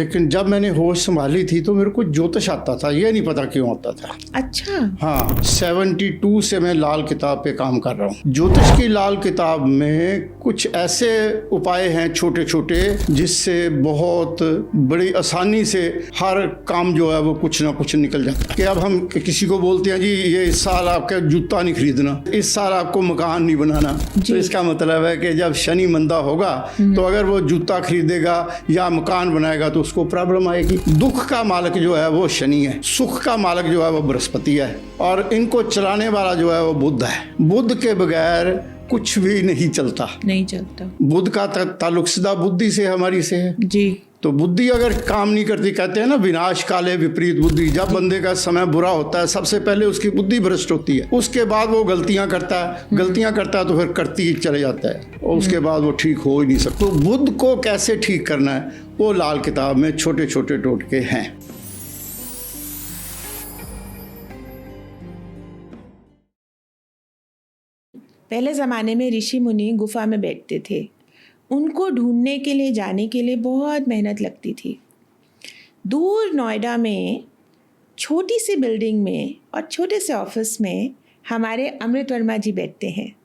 लेकिन जब मैंने होश संभाली थी तो मेरे को ज्योतिष आता था, ये नहीं पता क्यों आता था। अच्छा। हाँ, 72 से मैं लाल किताब पे काम कर रहा हूँ। ज्योतिष की लाल किताब में कुछ ऐसे उपाय हैं छोटे छोटे जिससे बहुत बड़ी आसानी से हर काम जो है वो कुछ ना कुछ निकल जाता है। कि अब हम किसी को बोलते हैं जी ये इस साल आपका जूता नहीं खरीदना, इस साल आपको मकान नहीं बनाना, तो इसका मतलब है कि जब शनि मंदा होगा तो अगर वो जूता खरीदेगा या मकान बनाएगा तो उसको प्रॉब्लम आएगी। दुख का मालिक जो है वो शनि है, सुख का मालिक जो है वो बृहस्पति है, और इनको चलाने वाला जो है वो बुध है। बुध के बगैर कुछ भी नहीं चलता। बुध का ताल्लुक सीधा बुद्धि से हमारी से है जी। तो बुद्धि अगर काम नहीं करती, कहते हैं ना विनाश काले विपरीत बुद्धि, जब बंदे का समय बुरा होता है सबसे पहले उसकी बुद्धि भ्रष्ट होती है, उसके बाद वो गलतियां करता है तो फिर करती ही चले जाता है और उसके बाद वो ठीक हो ही नहीं सकता। तो बुद्ध को कैसे ठीक करना है वो लाल किताब में छोटे छोटे टोटके हैं। पहले ज़माने में ऋषि मुनि गुफा में बैठते थे। उनको ढूंढने के लिए जाने के लिए बहुत मेहनत लगती थी। दूर नोएडा में छोटी सी बिल्डिंग में और छोटे से ऑफिस में हमारे अमृत वर्मा जी बैठते हैं।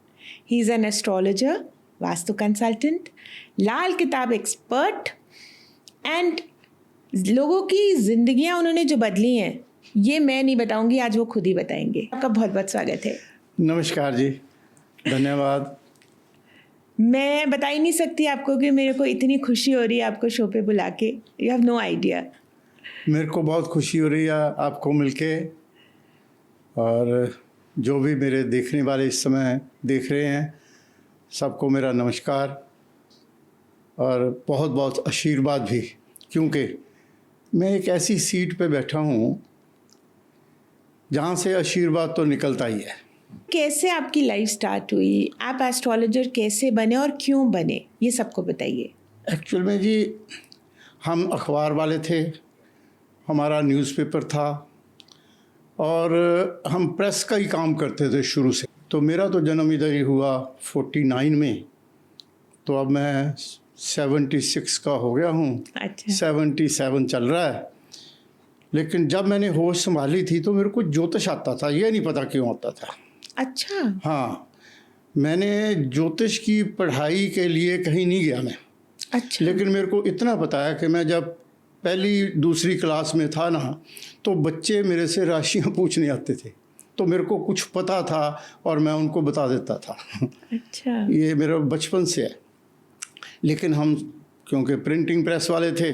He is an astrologer, vastu consultant, Lal Kitab expert and लोगों की ज़िंदगियां उन्होंने जो बदली हैं ये मैं नहीं बताऊंगी, आज वो खुद ही बताएंगे। आपका बहुत बहुत स्वागत है। नमस्कार जी, धन्यवाद। मैं बता ही नहीं सकती आपको कि मेरे को इतनी खुशी हो रही है आपको शो पे बुला के। You have no idea. मेरे को बहुत खुशी हो रही है आपको मिलके, और जो भी मेरे देखने वाले इस समय देख रहे हैं सबको मेरा नमस्कार और बहुत बहुत आशीर्वाद भी, क्योंकि मैं एक ऐसी सीट पे बैठा हूँ जहाँ से आशीर्वाद तो निकलता ही है। कैसे आपकी लाइफ स्टार्ट हुई, आप एस्ट्रोलॉजर कैसे बने और क्यों बने, ये सबको बताइए। एक्चुअल में जी हम अखबार वाले थे, हमारा न्यूज़पेपर था और हम प्रेस का ही काम करते थे शुरू से। तो मेरा तो जन्म इधर ही हुआ 49 में, तो अब मैं 76 का हो गया हूँ। अच्छा। 77 चल रहा है। लेकिन जब मैंने होश संभाली थी तो मेरे को ज्योतिष आता था, ये नहीं पता क्यों आता था। अच्छा। हाँ, मैंने ज्योतिष की पढ़ाई के लिए कहीं नहीं गया मैं। अच्छा। लेकिन मेरे को इतना पता है कि मैं जब पहली दूसरी क्लास में था ना तो बच्चे मेरे से राशियाँ पूछने आते थे, तो मेरे को कुछ पता था और मैं उनको बता देता था। अच्छा। ये मेरा बचपन से है। लेकिन हम क्योंकि प्रिंटिंग प्रेस वाले थे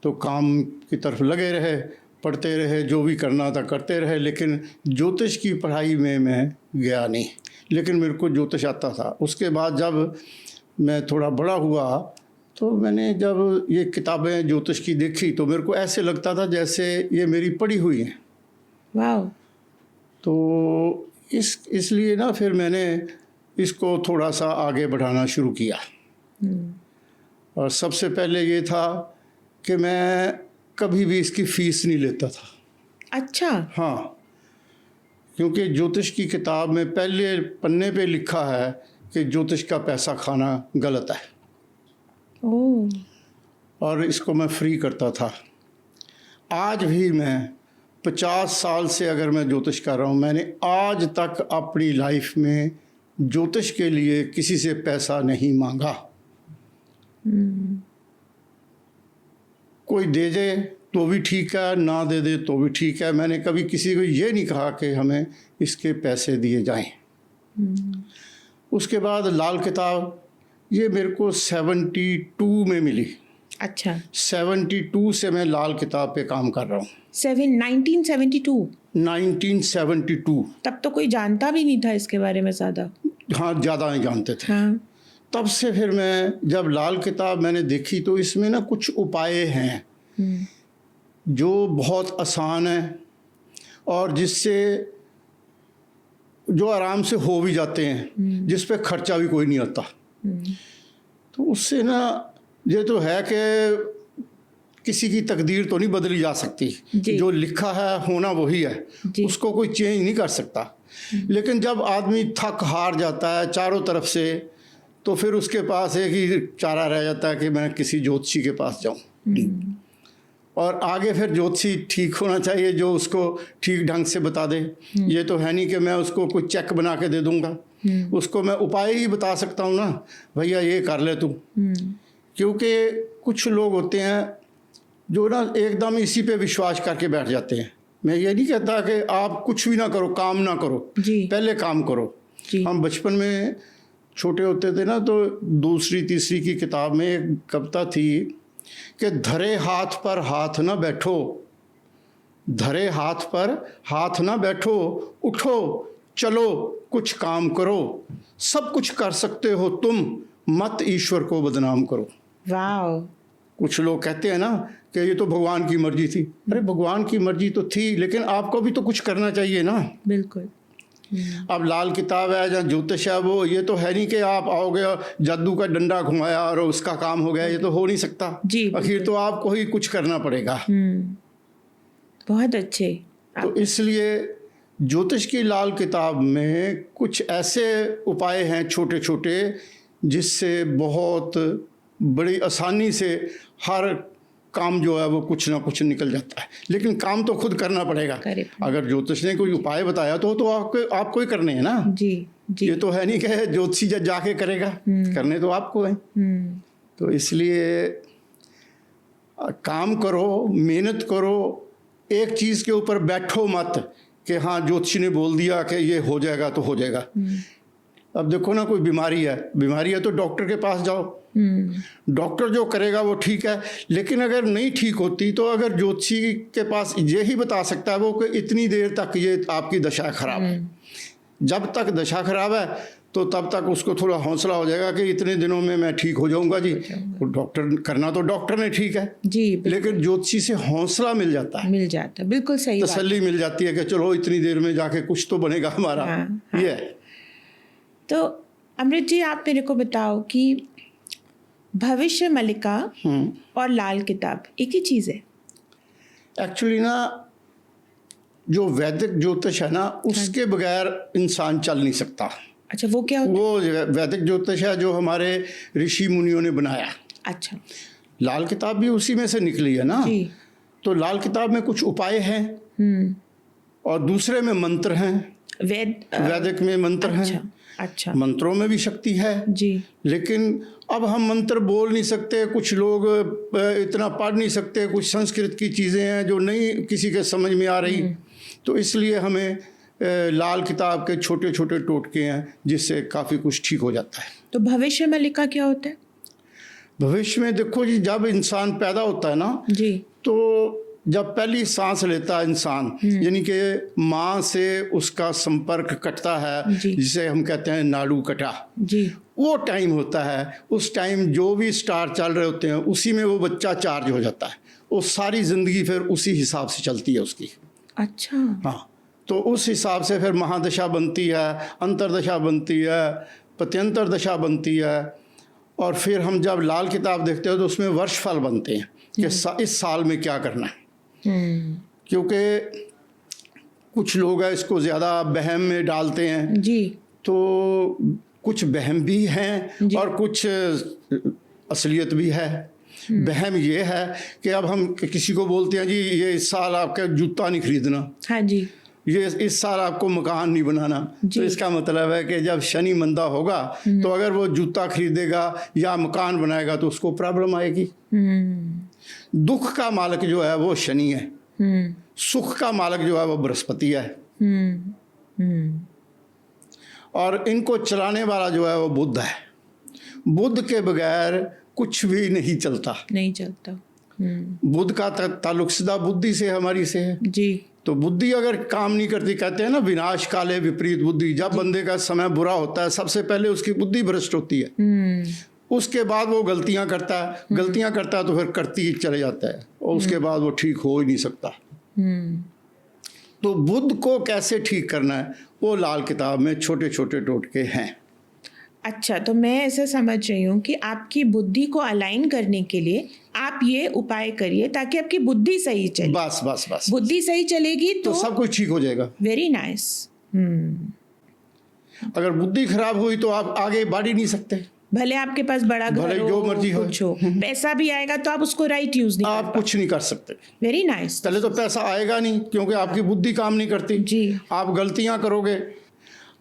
तो काम की तरफ लगे रहे, पढ़ते रहे, जो भी करना था करते रहे, लेकिन ज्योतिष की पढ़ाई में मैं गया नहीं। लेकिन मेरे को ज्योतिष आता था। उसके बाद जब मैं थोड़ा बड़ा हुआ तो मैंने जब ये किताबें ज्योतिष की देखी तो मेरे को ऐसे लगता था जैसे ये मेरी पढ़ी हुई हैं। वाह। तो इसलिए ना फिर मैंने इसको थोड़ा सा आगे बढ़ाना शुरू किया। और सबसे पहले ये था कि मैं कभी भी इसकी फ़ीस नहीं लेता था। अच्छा। हाँ, क्योंकि ज्योतिष की किताब में पहले पन्ने पे लिखा है कि ज्योतिष का पैसा खाना गलत है। ओह। और इसको मैं फ्री करता था। आज भी मैं 50 साल से अगर मैं ज्योतिष कर रहा हूँ, मैंने आज तक अपनी लाइफ में ज्योतिष के लिए किसी से पैसा नहीं मांगा। कोई दे दे तो भी ठीक है, ना दे दे तो भी ठीक है। मैंने कभी किसी को ये नहीं कहा कि हमें इसके पैसे दिए जाएं। उसके बाद लाल किताब ये मेरे को 72 में मिली। अच्छा। 72 से मैं लाल किताब पे काम कर रहा हूँ। 1972। 1972। तब तो कोई जानता भी नहीं था इसके बारे में ज़्यादा। हाँ, ज़्यादा नहीं जानते थे। हाँ। तब से फिर मैं जब लाल किताब मैंने देखी तो इसमें ना कुछ उपाय हैं जो बहुत आसान है और जिससे जो आराम से हो भी जाते हैं, जिस पे खर्चा भी कोई नहीं आता। तो उससे ना ये तो है कि किसी की तकदीर तो नहीं बदली जा सकती, जो लिखा है होना वही है, उसको कोई चेंज नहीं कर सकता। लेकिन जब आदमी थक हार जाता है चारों तरफ से तो फिर उसके पास एक ही चारा रह जाता है कि मैं किसी ज्योतिषी के पास जाऊं। और आगे फिर ज्योतिषी ठीक होना चाहिए जो उसको ठीक ढंग से बता दे। ये तो है नहीं कि मैं उसको कोई चेक बना के दे दूंगा, उसको मैं उपाय ही बता सकता हूँ ना, भैया ये कर ले तू। क्योंकि कुछ लोग होते हैं जो ना एकदम इसी पे विश्वास करके बैठ जाते हैं। मैं ये नहीं कहता कि आप कुछ भी ना करो, काम ना करो, जी। पहले काम करो। हम बचपन में छोटे होते थे ना, तो दूसरी तीसरी की किताब में एक कविता थी कि धरे हाथ पर हाथ ना बैठो, धरे हाथ पर हाथ ना बैठो, उठो चलो कुछ काम करो, सब कुछ कर सकते हो तुम, मत ईश्वर को बदनाम करो। वाह। कुछ लोग कहते हैं ना कि ये तो भगवान की मर्जी थी। अरे भगवान की मर्जी तो थी, लेकिन आपको भी तो कुछ करना चाहिए ना। बिल्कुल। अब लाल किताब है या ज्योतिष है, वो ये तो है नहीं कि आप आओगे जादू का डंडा घुमाया और उसका काम हो गया, ये तो हो नहीं सकता। जी, आखिर तो आपको ही कुछ करना पड़ेगा। बहुत अच्छे। तो इसलिए ज्योतिष की लाल किताब में कुछ ऐसे उपाय हैं छोटे छोटे, जिससे बहुत बड़ी आसानी से हर काम जो है वो कुछ ना कुछ निकल जाता है। लेकिन काम तो खुद करना पड़ेगा। अगर ज्योतिष ने कोई उपाय बताया तो आपको ही करने हैं ना। जी जी। ये तो है नहीं कि ज्योतिषी जाके करेगा, करने तो आपको है। तो इसलिए काम करो, मेहनत करो, एक चीज़ के ऊपर बैठो मत कि हाँ ज्योतिषी ने बोल दिया कि ये हो जाएगा तो हो जाएगा। अब देखो ना, कोई बीमारी है तो डॉक्टर के पास जाओ, डॉक्टर जो करेगा वो ठीक है। लेकिन अगर नहीं ठीक होती तो अगर ज्योतिषी के पास ये ही बता सकता है वो कि इतनी देर तक ये आपकी दशा खराब है। जब तक दशा खराब है तो तब तक उसको थोड़ा हौसला हो जाएगा कि इतने दिनों में मैं ठीक हो जाऊंगा जी। तो डॉक्टर करना तो डॉक्टर ने ठीक है जी, लेकिन ज्योतिषी से हौसला मिल जाता है, बिल्कुल सही बात। तसल्ली मिल जाती है कि चलो इतनी देर में जाके कुछ तो बनेगा हमारा। हाँ। ये है। तो अमृत जी, आप मेरे को बताओ कि भविष्य मलिका और लाल किताब एक ही चीज़ है? एक्चुअली ना, जो वैदिक ज्योतिष है ना, उसके बगैर इंसान चल नहीं सकता। अच्छा, वो क्या होता है? वो वैदिक ज्योतिष है जो हमारे ऋषि मुनियों ने बनाया। अच्छा। लाल किताब भी उसी में से निकली है ना। जी। तो लाल किताब में कुछ उपाय हैं और दूसरे में मंत्र हैं। वैदिक में मंत्र हैं। अच्छा। मंत्रों में भी शक्ति है जी। लेकिन अब हम मंत्र बोल नहीं सकते, कुछ लोग इतना पढ़ नहीं सकते, कुछ संस्कृत की चीज़ें हैं जो नहीं किसी के समझ में आ रही। तो इसलिए हमें लाल किताब के छोटे छोटे टोटके हैं जिससे काफ़ी कुछ ठीक हो जाता है। तो भविष्य मलिका क्या होता है? भविष्य में देखो जी, जब इंसान पैदा होता है ना जी, तो जब पहली सांस लेता है इंसान, यानी कि माँ से उसका संपर्क कटता है, जिसे हम कहते हैं नाड़ू कटा जी, वो टाइम होता है। उस टाइम जो भी स्टार चल रहे होते हैं उसी में वो बच्चा चार्ज हो जाता है। वो सारी ज़िंदगी फिर उसी हिसाब से चलती है उसकी। अच्छा। हाँ, तो उस हिसाब से फिर महादशा बनती है, अंतरदशा बनती है, प्रत्यंतर दशा बनती है। और फिर हम जब लाल किताब देखते हैं तो उसमें वर्षफल बनते हैं कि इस साल में क्या करना है। क्योंकि कुछ लोग हैं इसको ज़्यादा वहम में डालते हैं जी। तो कुछ वहम भी हैं और कुछ असलियत भी है। वहम ये है कि अब हम किसी को बोलते हैं जी ये इस साल आपका जूता नहीं खरीदना, हाँ जी, ये इस साल आपको मकान नहीं बनाना। तो इसका मतलब है कि जब शनि मंदा होगा तो अगर वो जूता खरीदेगा या मकान बनाएगा तो उसको प्रॉब्लम आएगी। दुख का मालिक जो है वो शनि है, सुख का मालिक जो है वो बृहस्पति है, और इनको चलाने वाला जो है वो बुध है। बुध के बगैर कुछ भी नहीं चलता। बुध का ताल्लुक सीधा बुद्धि से हमारी से है जी। तो बुद्धि अगर काम नहीं करती, कहते हैं ना विनाश काले विपरीत बुद्धि, जब बंदे का समय बुरा होता है सबसे पहले उसकी बुद्धि भ्रष्ट होती है। उसके बाद वो गलतियां करता है तो फिर करती ही चले जाता है और उसके बाद वो ठीक हो ही नहीं सकता। तो बुद्ध को कैसे ठीक करना है वो लाल किताब में छोटे छोटे टोटके हैं। अच्छा, तो मैं ऐसा समझ रही हूँ कि आपकी बुद्धि को अलाइन करने के लिए आप ये उपाय करिए ताकि आपकी बुद्धि सही चले। बस बुद्धि सही चलेगी तो सब कुछ ठीक हो जाएगा। Very nice. अगर बुद्धि खराब हुई तो आप आगे बढ़ ही नहीं सकते। भले आपके पास बड़ा भले घर हो, जो मर्जी हो। कुछ हो, पैसा भी आएगा तो आप उसको राइट यूज नहीं आप कुछ नहीं कर सकते। Very nice. पहले तो पैसा आएगा नहीं, क्योंकि आपकी बुद्धि काम नहीं करती जी। आप गलतियां करोगे।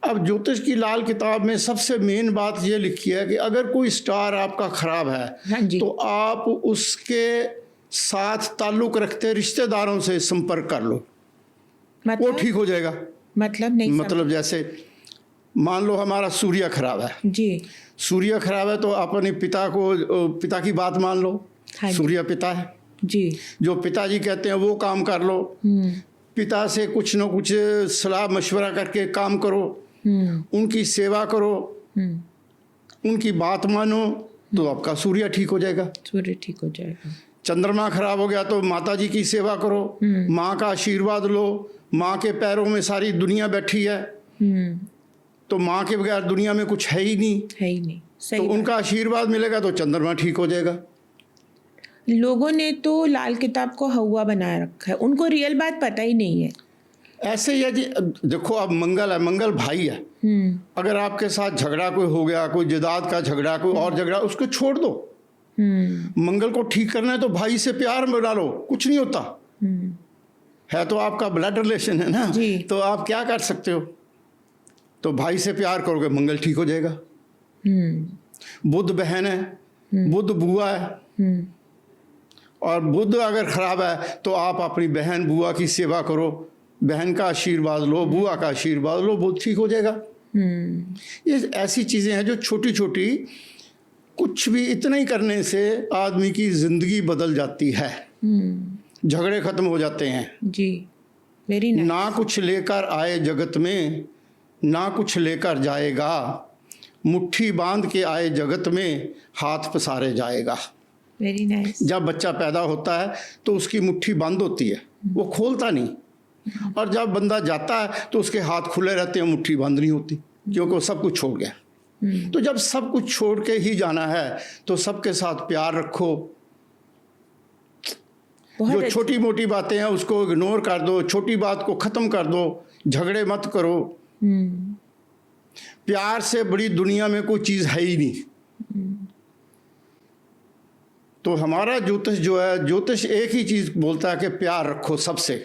अब ज्योतिष की लाल किताब में सबसे मेन बात ये लिखी है कि अगर कोई स्टार आपका खराब है, हाँ जी। तो आप उसके साथ ताल्लुक रखते रिश्तेदारों से संपर्क कर लो, वो मतलब ठीक हो जाएगा। मतलब नहीं मतलब जैसे मान लो हमारा सूर्य खराब है, जी। सूर्य खराब है तो अपने पिता की बात मान लो। हाँ जी। सूर्य पिता है, जी। जो पिताजी कहते हैं वो काम कर लो। पिता से कुछ न कुछ सलाह मशवरा करके काम करो, उनकी सेवा करो, उनकी बात मानो, तो आपका सूर्य ठीक हो जाएगा। सूर्य ठीक हो जाएगा। चंद्रमा खराब हो गया तो माता जी की सेवा करो, माँ का आशीर्वाद लो। माँ के पैरों में सारी दुनिया बैठी है, तो माँ के बगैर दुनिया में कुछ है ही नहीं। है ही नहीं, सही तो बात। उनका आशीर्वाद मिलेगा तो चंद्रमा ठीक हो जाएगा। लोगों ने तो लाल किताब को हवा बनाए रखा है, उनको रियल बात पता ही नहीं है। ऐसे ही है जी। देखो अब मंगल है, मंगल भाई है। अगर आपके साथ झगड़ा कोई हो गया, कोई जायदाद का झगड़ा, कोई और झगड़ा, उसको छोड़ दो। मंगल को ठीक करना है तो भाई से प्यार बना लो, कुछ नहीं होता है। तो आपका ब्लड रिलेशन है ना, जी। तो आप क्या कर सकते हो? तो भाई से प्यार करोगे, मंगल ठीक हो जाएगा। बुध बहन है, बुध बुआ है, और बुध अगर खराब है तो आप अपनी बहन बुआ की सेवा करो, बहन का आशीर्वाद लो, बुआ का आशीर्वाद लो, बुध ठीक हो जाएगा। ये ऐसी चीज़ें हैं जो छोटी छोटी, कुछ भी इतना ही करने से आदमी की ज़िंदगी बदल जाती है। झगड़े खत्म हो जाते हैं। जी, वेरी नाइस। ना कुछ लेकर आए जगत में, ना कुछ लेकर जाएगा, मुट्ठी बांध के आए जगत में, हाथ पसारे जाएगा। Very nice. जब बच्चा पैदा होता है तो उसकी मुट्ठी बंद होती है, वो खोलता नहीं, और जब बंदा जाता है तो उसके हाथ खुले रहते हैं, मुट्ठी बंद नहीं होती, क्योंकि वो सब कुछ छोड़ गया। तो जब सब कुछ छोड़ के ही जाना है तो सबके साथ प्यार रखो। जो छोटी मोटी बातें हैं उसको इग्नोर कर दो, छोटी बात को ख़त्म कर दो, झगड़े मत करो। प्यार से बड़ी दुनिया में कोई चीज़ है ही नहीं। तो हमारा ज्योतिष जो है, ज्योतिष एक ही चीज़ बोलता है कि प्यार रखो सबसे,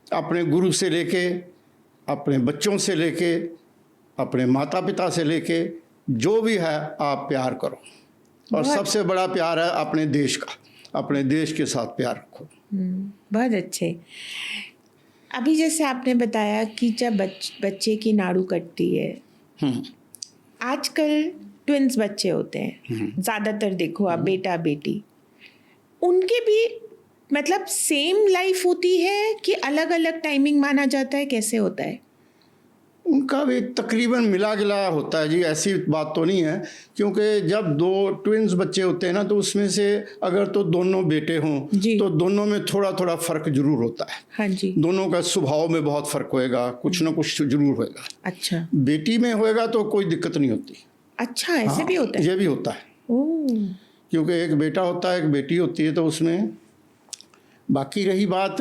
अपने गुरु से लेके, अपने बच्चों से लेके, अपने माता पिता से लेके, जो भी है आप प्यार करो। और सबसे बड़ा प्यार है अपने देश का, अपने देश के साथ प्यार रखो। बहुत अच्छे। अभी जैसे आपने बताया कि जब बच्चे की नाड़ू कटती है, आजकल ट्विंस बच्चे होते हैं, ज़्यादातर देखो आप, बेटा बेटी, उनके भी मतलब सेम लाइफ होती है कि अलग अलग टाइमिंग माना जाता है, कैसे होता है? उनका भी तकरीबन मिला गिला होता है जी, ऐसी बात तो नहीं है। क्योंकि जब दो ट्विंस बच्चे होते हैं ना, तो उसमें से अगर तो दोनों बेटे हों तो दोनों में थोड़ा थोड़ा फ़र्क जरूर होता है। हाँ जी। दोनों का स्वभाव में बहुत फ़र्क होएगा, कुछ ना कुछ जरूर होएगा। अच्छा। बेटी में होएगा तो कोई दिक्कत नहीं होती। अच्छा, ऐसे भी होता है? ये भी होता है। ओह। क्योंकि एक बेटा होता है, एक बेटी होती है, तो उसमें। बाकी रही बात,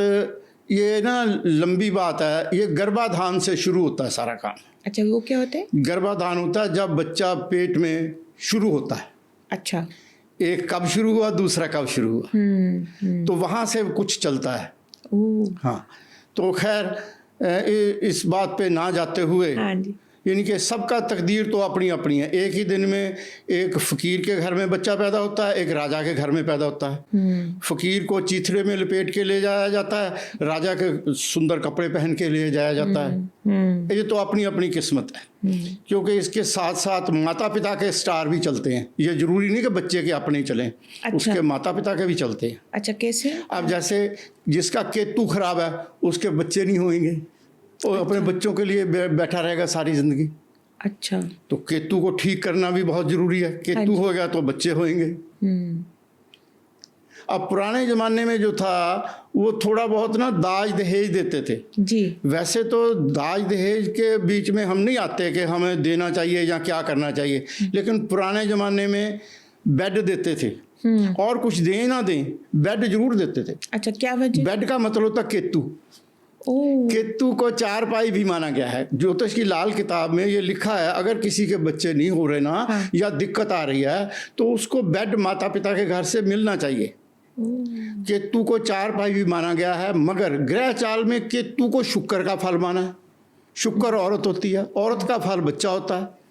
ये ना लंबी बात है, ये गर्भाधान से शुरू होता है सारा काम। अच्छा, वो क्या होता है? गर्भाधान होता है जब बच्चा पेट में शुरू होता है। अच्छा। एक कब शुरू हुआ, दूसरा कब शुरू हुआ, तो वहाँ से कुछ चलता है। हाँ, तो खैर इस बात पे ना जाते हुए, हाँ जी, यानी कि सबका तकदीर तो अपनी अपनी है। एक ही दिन में एक फ़कीर के घर में बच्चा पैदा होता है, एक राजा के घर में पैदा होता है। फ़कीर को चीथड़े में लपेट के ले जाया जाता है, राजा के सुंदर कपड़े पहन के ले जाया जाता है। ये तो अपनी अपनी किस्मत है। क्योंकि इसके साथ साथ माता पिता के स्टार भी चलते हैं। ये ज़रूरी नहीं कि बच्चे के अपने ही चलें। अच्छा। उसके माता पिता के भी चलते हैं। अच्छा, कैसे? अब जैसे जिसका केतु खराब है, उसके बच्चे नहीं होंगे, वो अपने बच्चों के लिए बैठा रहेगा सारी जिंदगी। अच्छा। तो केतु को ठीक करना भी बहुत जरूरी है। केतु होगा तो बच्चे होंगे। अब पुराने जमाने में जो था वो थोड़ा बहुत ना दाज दहेज देते थे जी। वैसे तो दाज दहेज के बीच में हम नहीं आते कि हमें देना चाहिए या क्या करना चाहिए, लेकिन पुराने ज़माने में बेड देते थे, और कुछ दें ना दें बेड जरूर देते थे। अच्छा, क्या वजह? बेड का मतलब होता केतु, ओह, केतु को चारपाई भी माना गया है। ज्योतिष की लाल किताब में ये लिखा है, अगर किसी के बच्चे नहीं हो रहे ना, हाँ। या दिक्कत आ रही है, तो उसको बेड माता पिता के घर से मिलना चाहिए। केतु को चारपाई भी माना गया है, मगर ग्रह चाल में केतु को शुक्र का फल माना है। शुक्र औरत होती है, औरत का फल बच्चा होता है।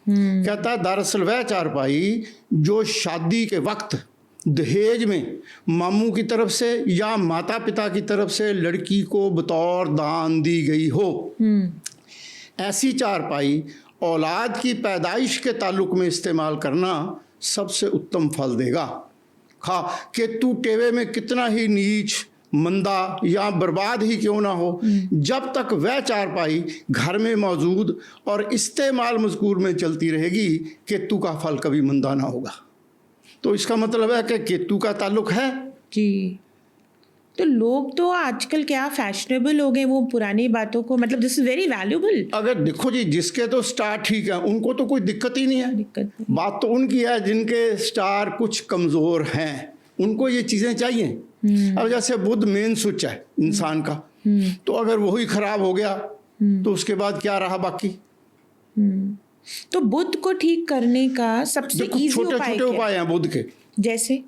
कहता है दरअसल वह चारपाई जो शादी के वक्त दहेज में मामू की तरफ से या माता पिता की तरफ से लड़की को बतौर दान दी गई हो, ऐसी चारपाई औलाद की पैदाइश के ताल्लुक में इस्तेमाल करना सबसे उत्तम फल देगा। केतु टेवे में कितना ही नीच, मंदा या बर्बाद ही क्यों ना हो, जब तक वह चारपाई घर में मौजूद और इस्तेमाल मज़कूर में चलती रहेगी, केतु का फल कभी मंदा ना होगा। तो इसका मतलब है कि केतु का ताल्लुक है। जी। तो लोग तो आजकल क्या फैशनेबल हो गए, वो पुरानी बातों को, मतलब दिस इज वेरी वैल्यूबल। अगर देखो जी, जिसके तो स्टार ठीक है उनको तो कोई दिक्कत ही नहीं है। दिक्कत नहीं। बात तो उनकी है जिनके स्टार कुछ कमज़ोर हैं, उनको ये चीज़ें चाहिए। अब जैसे बुध मेन स्विच है इंसान का, तो अगर वही खराब हो गया तो उसके बाद क्या रहा बाकी। तो बुध को ठीक करने का सबसे इजी छोटे उपाय छोटे क्या? उपाय हैं बुध के।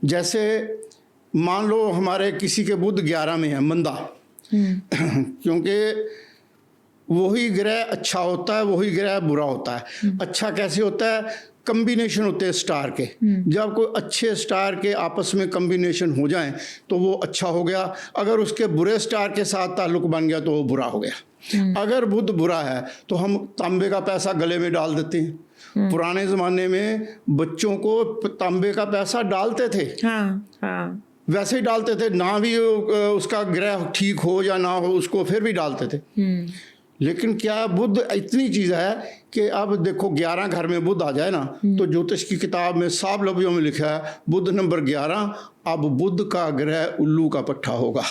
जैसे मान लो हमारे किसी के बुध 11 में है, मंदा, क्योंकि वही ग्रह अच्छा होता है, वही ग्रह बुरा होता है। अच्छा कैसे होता है? कम्बिनेशन होते हैं स्टार के। जब कोई अच्छे स्टार के आपस में कम्बिनेशन हो जाए तो वो अच्छा हो गया। अगर उसके बुरे स्टार के साथ ताल्लुक बन गया तो वो बुरा हो गया। अगर बुध बुरा है तो हम तांबे का पैसा गले में डाल देते हैं। पुराने ज़माने में बच्चों को तांबे का पैसा डालते थे। हाँ, हाँ। वैसे ही डालते थे, ना भी उसका ग्रह ठीक हो या ना हो, उसको फिर भी डालते थे। लेकिन क्या बुध इतनी चीज़ है कि अब देखो 11 घर में बुध आ जाए ना, तो ज्योतिष की किताब में साफ लफ्ज़ों में लिखा है बुध नंबर 11, अब बुध का ग्रह उल्लू का पट्टा होगा।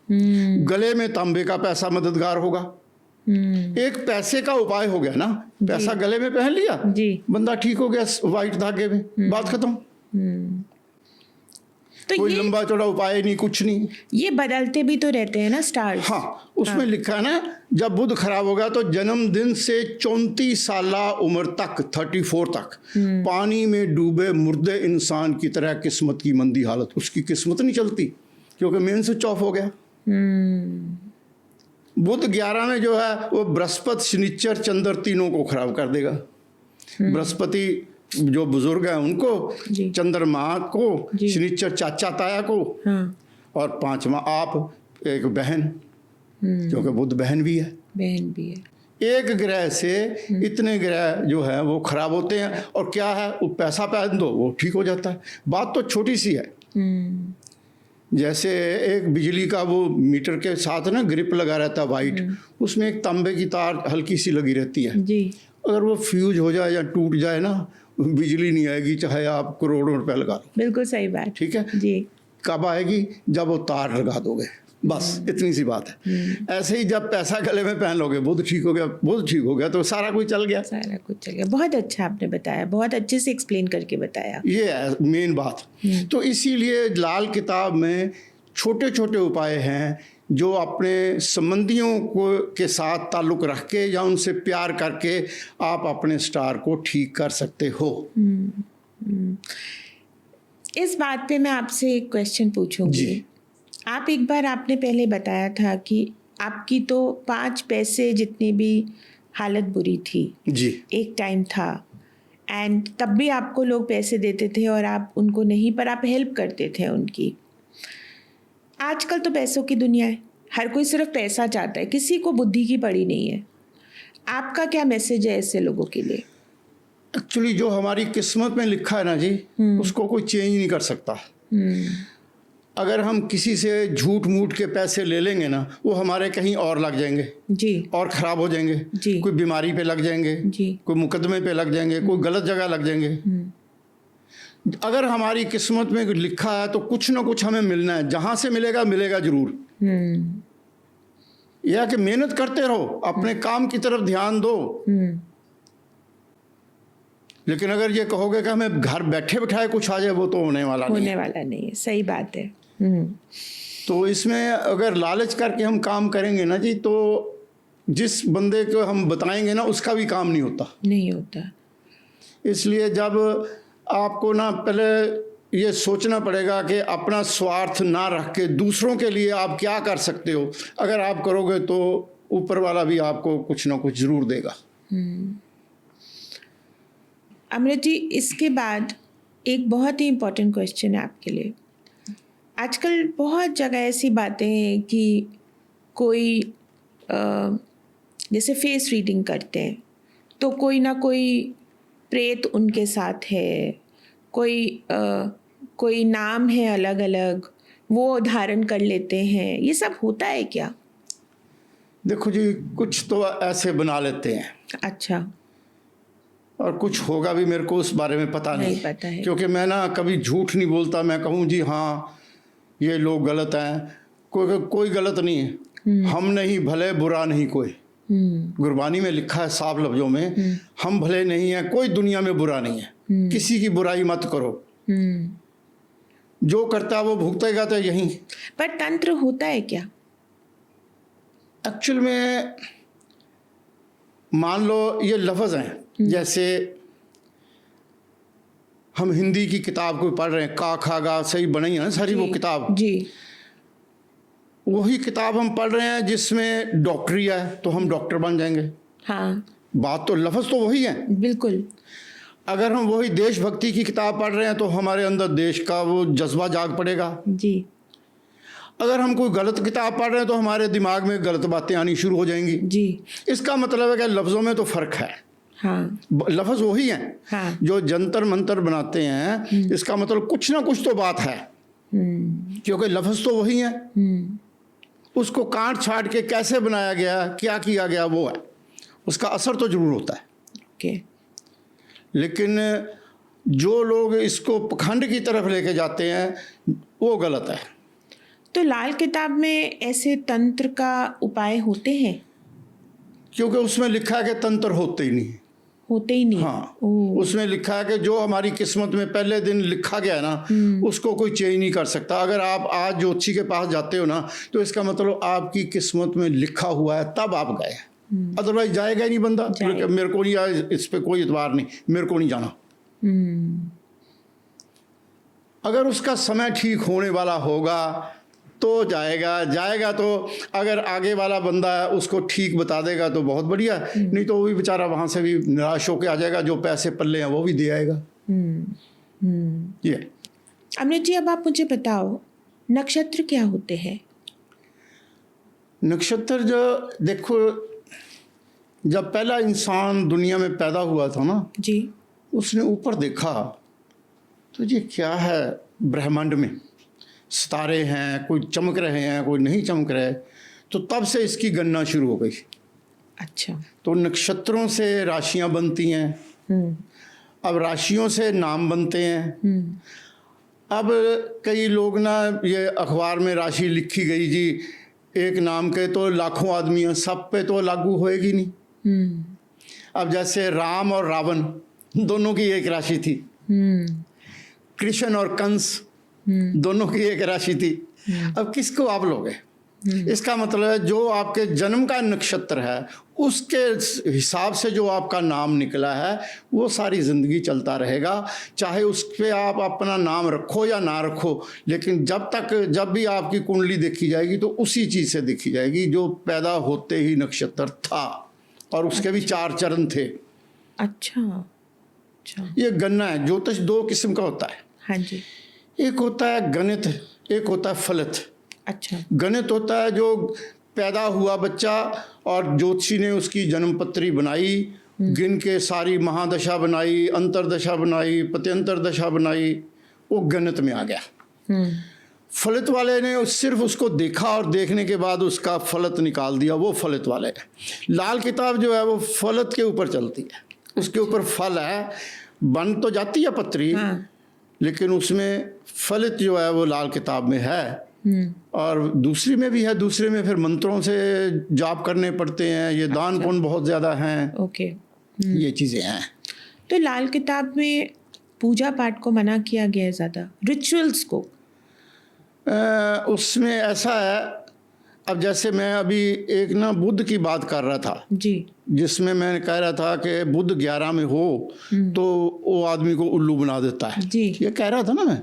गले में तांबे का पैसा मददगार होगा। एक पैसे का उपाय हो गया ना, पैसा गले में पहन लिया, बंदा ठीक हो गया वाइट धागे में, बात खत्म। तो कोई ये लंबा चौड़ा उपाय नहीं, कुछ नहीं। ये बदलते भी तो रहते हैं ना स्टार्स। हाँ, उसमें लिखा है ना, जब बुध खराब हो गया तो जन्मदिन से 34 साल उम्र तक, 34 तक पानी में डूबे मुर्दे इंसान की तरह किस्मत की मंदी हालत, उसकी किस्मत नहीं चलती क्योंकि मेन स्विच ऑफ हो गया। बुध 11 में जो है वो बृहस्पति, शनिचर, चंद्र तीनों को खराब कर देगा। बृहस्पति जो बुजुर्ग है उनको, चंद्रमा को, शनिचर चाचा ताया को, और 5वां आप एक बहन, क्योंकि बुध बहन भी है। एक ग्रह से इतने ग्रह जो है वो खराब होते हैं। और क्या है, वो पैसा पहन दो वो ठीक हो जाता है। बात तो छोटी सी है। जैसे एक बिजली का वो मीटर के साथ ना ग्रिप लगा रहता है वाइट, उसमें एक तांबे की तार हल्की सी लगी रहती है। अगर वो फ्यूज हो जाए या टूट जाए ना, बिजली नहीं आएगी, चाहे आप करोड़ों रुपए लगा लो। बिल्कुल सही बात। ठीक है जी। कब आएगी? जब वो तार लगा दोगे, बस इतनी सी बात है। ऐसे ही जब पैसा गले में पहन लोगे, बुध ठीक हो गया, बुध ठीक हो गया तो सारा कुछ चल गया। सारा कुछ चल गया। बहुत अच्छा आपने बताया, बहुत अच्छे से एक्सप्लेन करके बताया। ये है मेन बात। तो इसीलिए लाल किताब में छोटे छोटे उपाय हैं जो अपने संबंधियों को के साथ ताल्लुक़ रख के या उनसे प्यार करके आप अपने स्टार को ठीक कर सकते हो। इस बात पे मैं आपसे एक क्वेश्चन पूछूंगी। आप एक बार आपने पहले बताया था कि आपकी तो 5 पैसे जितनी भी हालत बुरी थी जी, एक टाइम था, एंड तब भी आपको लोग पैसे देते थे और आप उनको नहीं, पर आप हेल्प करते थे उनकी। आजकल तो पैसों की दुनिया है, हर कोई सिर्फ पैसा चाहता है, किसी को बुद्धि की पड़ी नहीं है। आपका क्या मैसेज है ऐसे लोगों के लिए? एक्चुअली जो हमारी किस्मत में लिखा है ना जी, उसको कोई चेंज नहीं कर सकता। अगर हम किसी से झूठ मूठ के पैसे ले लेंगे ना, वो हमारे कहीं और लग जाएंगे जी, और ख़राब हो जाएंगे जी। कोई बीमारी पे लग जाएंगे जी, कोई मुकदमे पे लग जाएंगे, कोई गलत जगह लग जाएंगे। अगर हमारी किस्मत में लिखा है तो कुछ ना कुछ हमें मिलना है, जहाँ से मिलेगा मिलेगा ज़रूर। यह कि मेहनत करते रहो, अपने काम की तरफ ध्यान दो। लेकिन अगर ये कहोगे कि हमें घर बैठे बिठाए कुछ आ जाए, वो तो होने वाला नहीं है। सही बात है। तो इसमें अगर लालच करके हम काम करेंगे ना जी, तो जिस बंदे को हम बताएंगे ना उसका भी काम नहीं होता। नहीं होता। इसलिए जब आपको ना पहले ये सोचना पड़ेगा कि अपना स्वार्थ ना रख के दूसरों के लिए आप क्या कर सकते हो। अगर आप करोगे तो ऊपर वाला भी आपको कुछ ना कुछ ज़रूर देगा। अमृत जी, इसके बाद एक बहुत ही इम्पोर्टेंट क्वेश्चन है आपके लिए। आजकल बहुत जगह ऐसी बातें हैं कि कोई जैसे फेस रीडिंग करते हैं तो कोई ना कोई प्रेत उनके साथ है, कोई नाम है अलग अलग, वो धारण कर लेते हैं। ये सब होता है क्या? देखो जी, कुछ तो ऐसे बना लेते हैं। अच्छा। और कुछ होगा भी, मेरे को उस बारे में पता नहीं पता है। क्योंकि मैं ना कभी झूठ नहीं बोलता। मैं कहूँ जी हाँ ये लोग गलत हैं, कोई गलत नहीं है। हम नहीं भले बुरा नहीं कोई। गुरबानी में लिखा है साफ लफ्जों में, हम भले नहीं हैं, कोई दुनिया में बुरा नहीं है। किसी की बुराई मत करो। जो करता है वो भुगतेगा तो यहीं। पर तंत्र होता है क्या? एक्चुअल में मान लो ये लफ्ज़ हैं, जैसे हम हिंदी की किताब को पढ़ रहे हैं, का खा गा सही बनी है ना सारी वो किताब जी। वही किताब हम पढ़ रहे हैं जिसमें डॉक्टरी है, तो हम डॉक्टर बन जाएंगे। हाँ, बात तो लफ्ज़ तो वही है। बिल्कुल। अगर हम वही देशभक्ति की किताब पढ़ रहे हैं तो हमारे अंदर देश का वो जज्बा जाग पड़ेगा जी। अगर हम कोई गलत किताब पढ़ रहे हैं तो हमारे दिमाग में गलत बातें आनी शुरू हो जाएंगी जी। इसका मतलब है कि लफ्ज़ों में तो फ़र्क है। हाँ, लफ्ज़ वही हैं। हाँ। जो जंतर मंतर बनाते हैं इसका मतलब कुछ ना कुछ तो बात है, क्योंकि लफ्ज़ तो वही हैं। उसको काट छाट के कैसे बनाया गया, क्या किया गया, वो है उसका असर तो ज़रूर होता है। ओके। लेकिन जो लोग इसको पखंड की तरफ लेके जाते हैं वो गलत है। तो लाल किताब में ऐसे तंत्र का उपाय होते हैं? क्योंकि उसमें लिखा है कि तंत्र होते ही नहीं। होते ही नहीं। हाँ, उसमें लिखा है कि जो हमारी किस्मत में पहले दिन लिखा गया है ना उसको कोई चेंज नहीं कर सकता। अगर आप आज ज्योतिषी के पास जाते हो ना तो इसका मतलब आपकी किस्मत में लिखा हुआ है तब आप गए, अदरवाइज जाएगा ही नहीं बंदा। मेरे को नहीं आया, इस पे कोई इतबार नहीं, मेरे को नहीं जाना। अगर उसका समय ठीक होने वाला होगा तो जाएगा तो अगर आगे वाला बंदा है उसको ठीक बता देगा तो बहुत बढ़िया, नहीं तो वो भी बेचारा वहाँ से भी निराश होकर आ जाएगा, जो पैसे पल्ले हैं वो भी दे आएगा। ये अमृत जी, अब आप मुझे बताओ नक्षत्र क्या होते हैं? नक्षत्र जो देखो, जब पहला इंसान दुनिया में पैदा हुआ था ना जी, उसने ऊपर देखा तो ये क्या है, ब्रह्मांड में सितारे हैं, कोई चमक रहे हैं कोई नहीं चमक रहे, तो तब से इसकी गणना शुरू हो गई। अच्छा। तो नक्षत्रों से राशियां बनती हैं, अब राशियों से नाम बनते हैं। अब कई लोग ना ये अखबार में राशि लिखी गई जी एक नाम के तो लाखों आदमी हैं, सब पे तो लागू होएगी नहीं। अब जैसे राम और रावण दोनों की एक राशि थी, कृष्ण और कंस दोनों की एक राशि थी। अब किसको आप लोगे? इसका मतलब है जो आपके जन्म का नक्षत्र है उसके हिसाब से जो आपका नाम निकला है वो सारी ज़िंदगी चलता रहेगा, चाहे उस पर आप अपना नाम रखो या ना रखो। लेकिन जब भी आपकी कुंडली देखी जाएगी तो उसी चीज़ से देखी जाएगी जो पैदा होते ही नक्षत्र था, और उसके भी 4 चरण थे। अच्छा। ये गणना है। ज्योतिष 2 किस्म का होता है। हाँ जी। एक होता है गणित, एक होता है फलित। अच्छा। गणित होता है जो पैदा हुआ बच्चा और ज्योतिषी ने उसकी जन्मपत्री बनाई, गिन के सारी महादशा बनाई, अंतरदशा बनाई, प्रत्यंतर दशा बनाई, वो गणित में आ गया। फलित वाले ने सिर्फ उसको देखा और देखने के बाद उसका फलित निकाल दिया, वो फलित वाले। लाल किताब जो है वो फलित के ऊपर चलती है, उसके ऊपर फल है, बन तो जाती है पत्री। हाँ। लेकिन उसमें फलित जो है वो लाल किताब में है। और दूसरी में भी है, दूसरे में फिर मंत्रों से जाप करने पड़ते हैं, ये दान पुण्य बहुत ज़्यादा हैं। ओके। ये चीज़ें हैं। तो लाल किताब में पूजा पाठ को मना किया गया है ज़्यादा, रिचुअल्स को? उसमें ऐसा है, अब जैसे मैं अभी एक ना बुध की बात कर रहा था जी जिसमें मैं कह रहा था कि बुध 11 में हो तो वो आदमी को उल्लू बना देता है, जी ये कह रहा था ना मैं।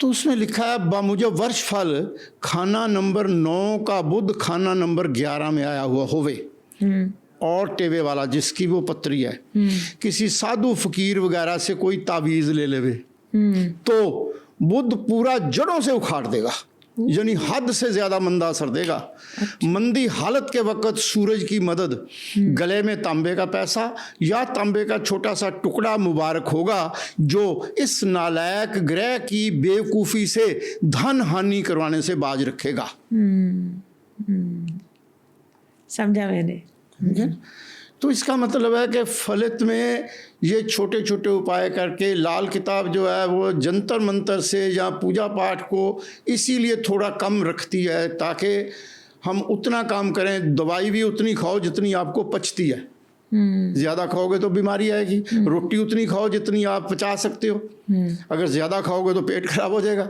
तो उसमें लिखा है बामुझे वर्ष फल खाना नंबर 9 का बुध खाना नंबर 11 में आया हुआ होवे और टेवे वाला जिसकी वो पत्री है, किसी साधु फकीर वगैरह से कोई तावीज़ ले लेवे तो बुध पूरा जड़ों से उखाड़ देगा, यानी हद से ज्यादा मंदा असर देगा। मंदी हालत के वक्त सूरज की मदद, गले में तांबे का पैसा या तांबे का छोटा सा टुकड़ा मुबारक होगा जो इस नालायक ग्रह की बेवकूफ़ी से धन हानि करवाने से बाज रखेगा। समझा मैंने। तो इसका मतलब है कि फलित में ये छोटे छोटे उपाय करके लाल किताब जो है वो जंतर मंतर से या पूजा पाठ को इसीलिए थोड़ा कम रखती है ताकि हम उतना काम करें। दवाई भी उतनी खाओ जितनी आपको पचती है, ज़्यादा खाओगे तो बीमारी आएगी। रोटी उतनी खाओ जितनी आप पचा सकते हो, अगर ज़्यादा खाओगे तो पेट खराब हो जाएगा।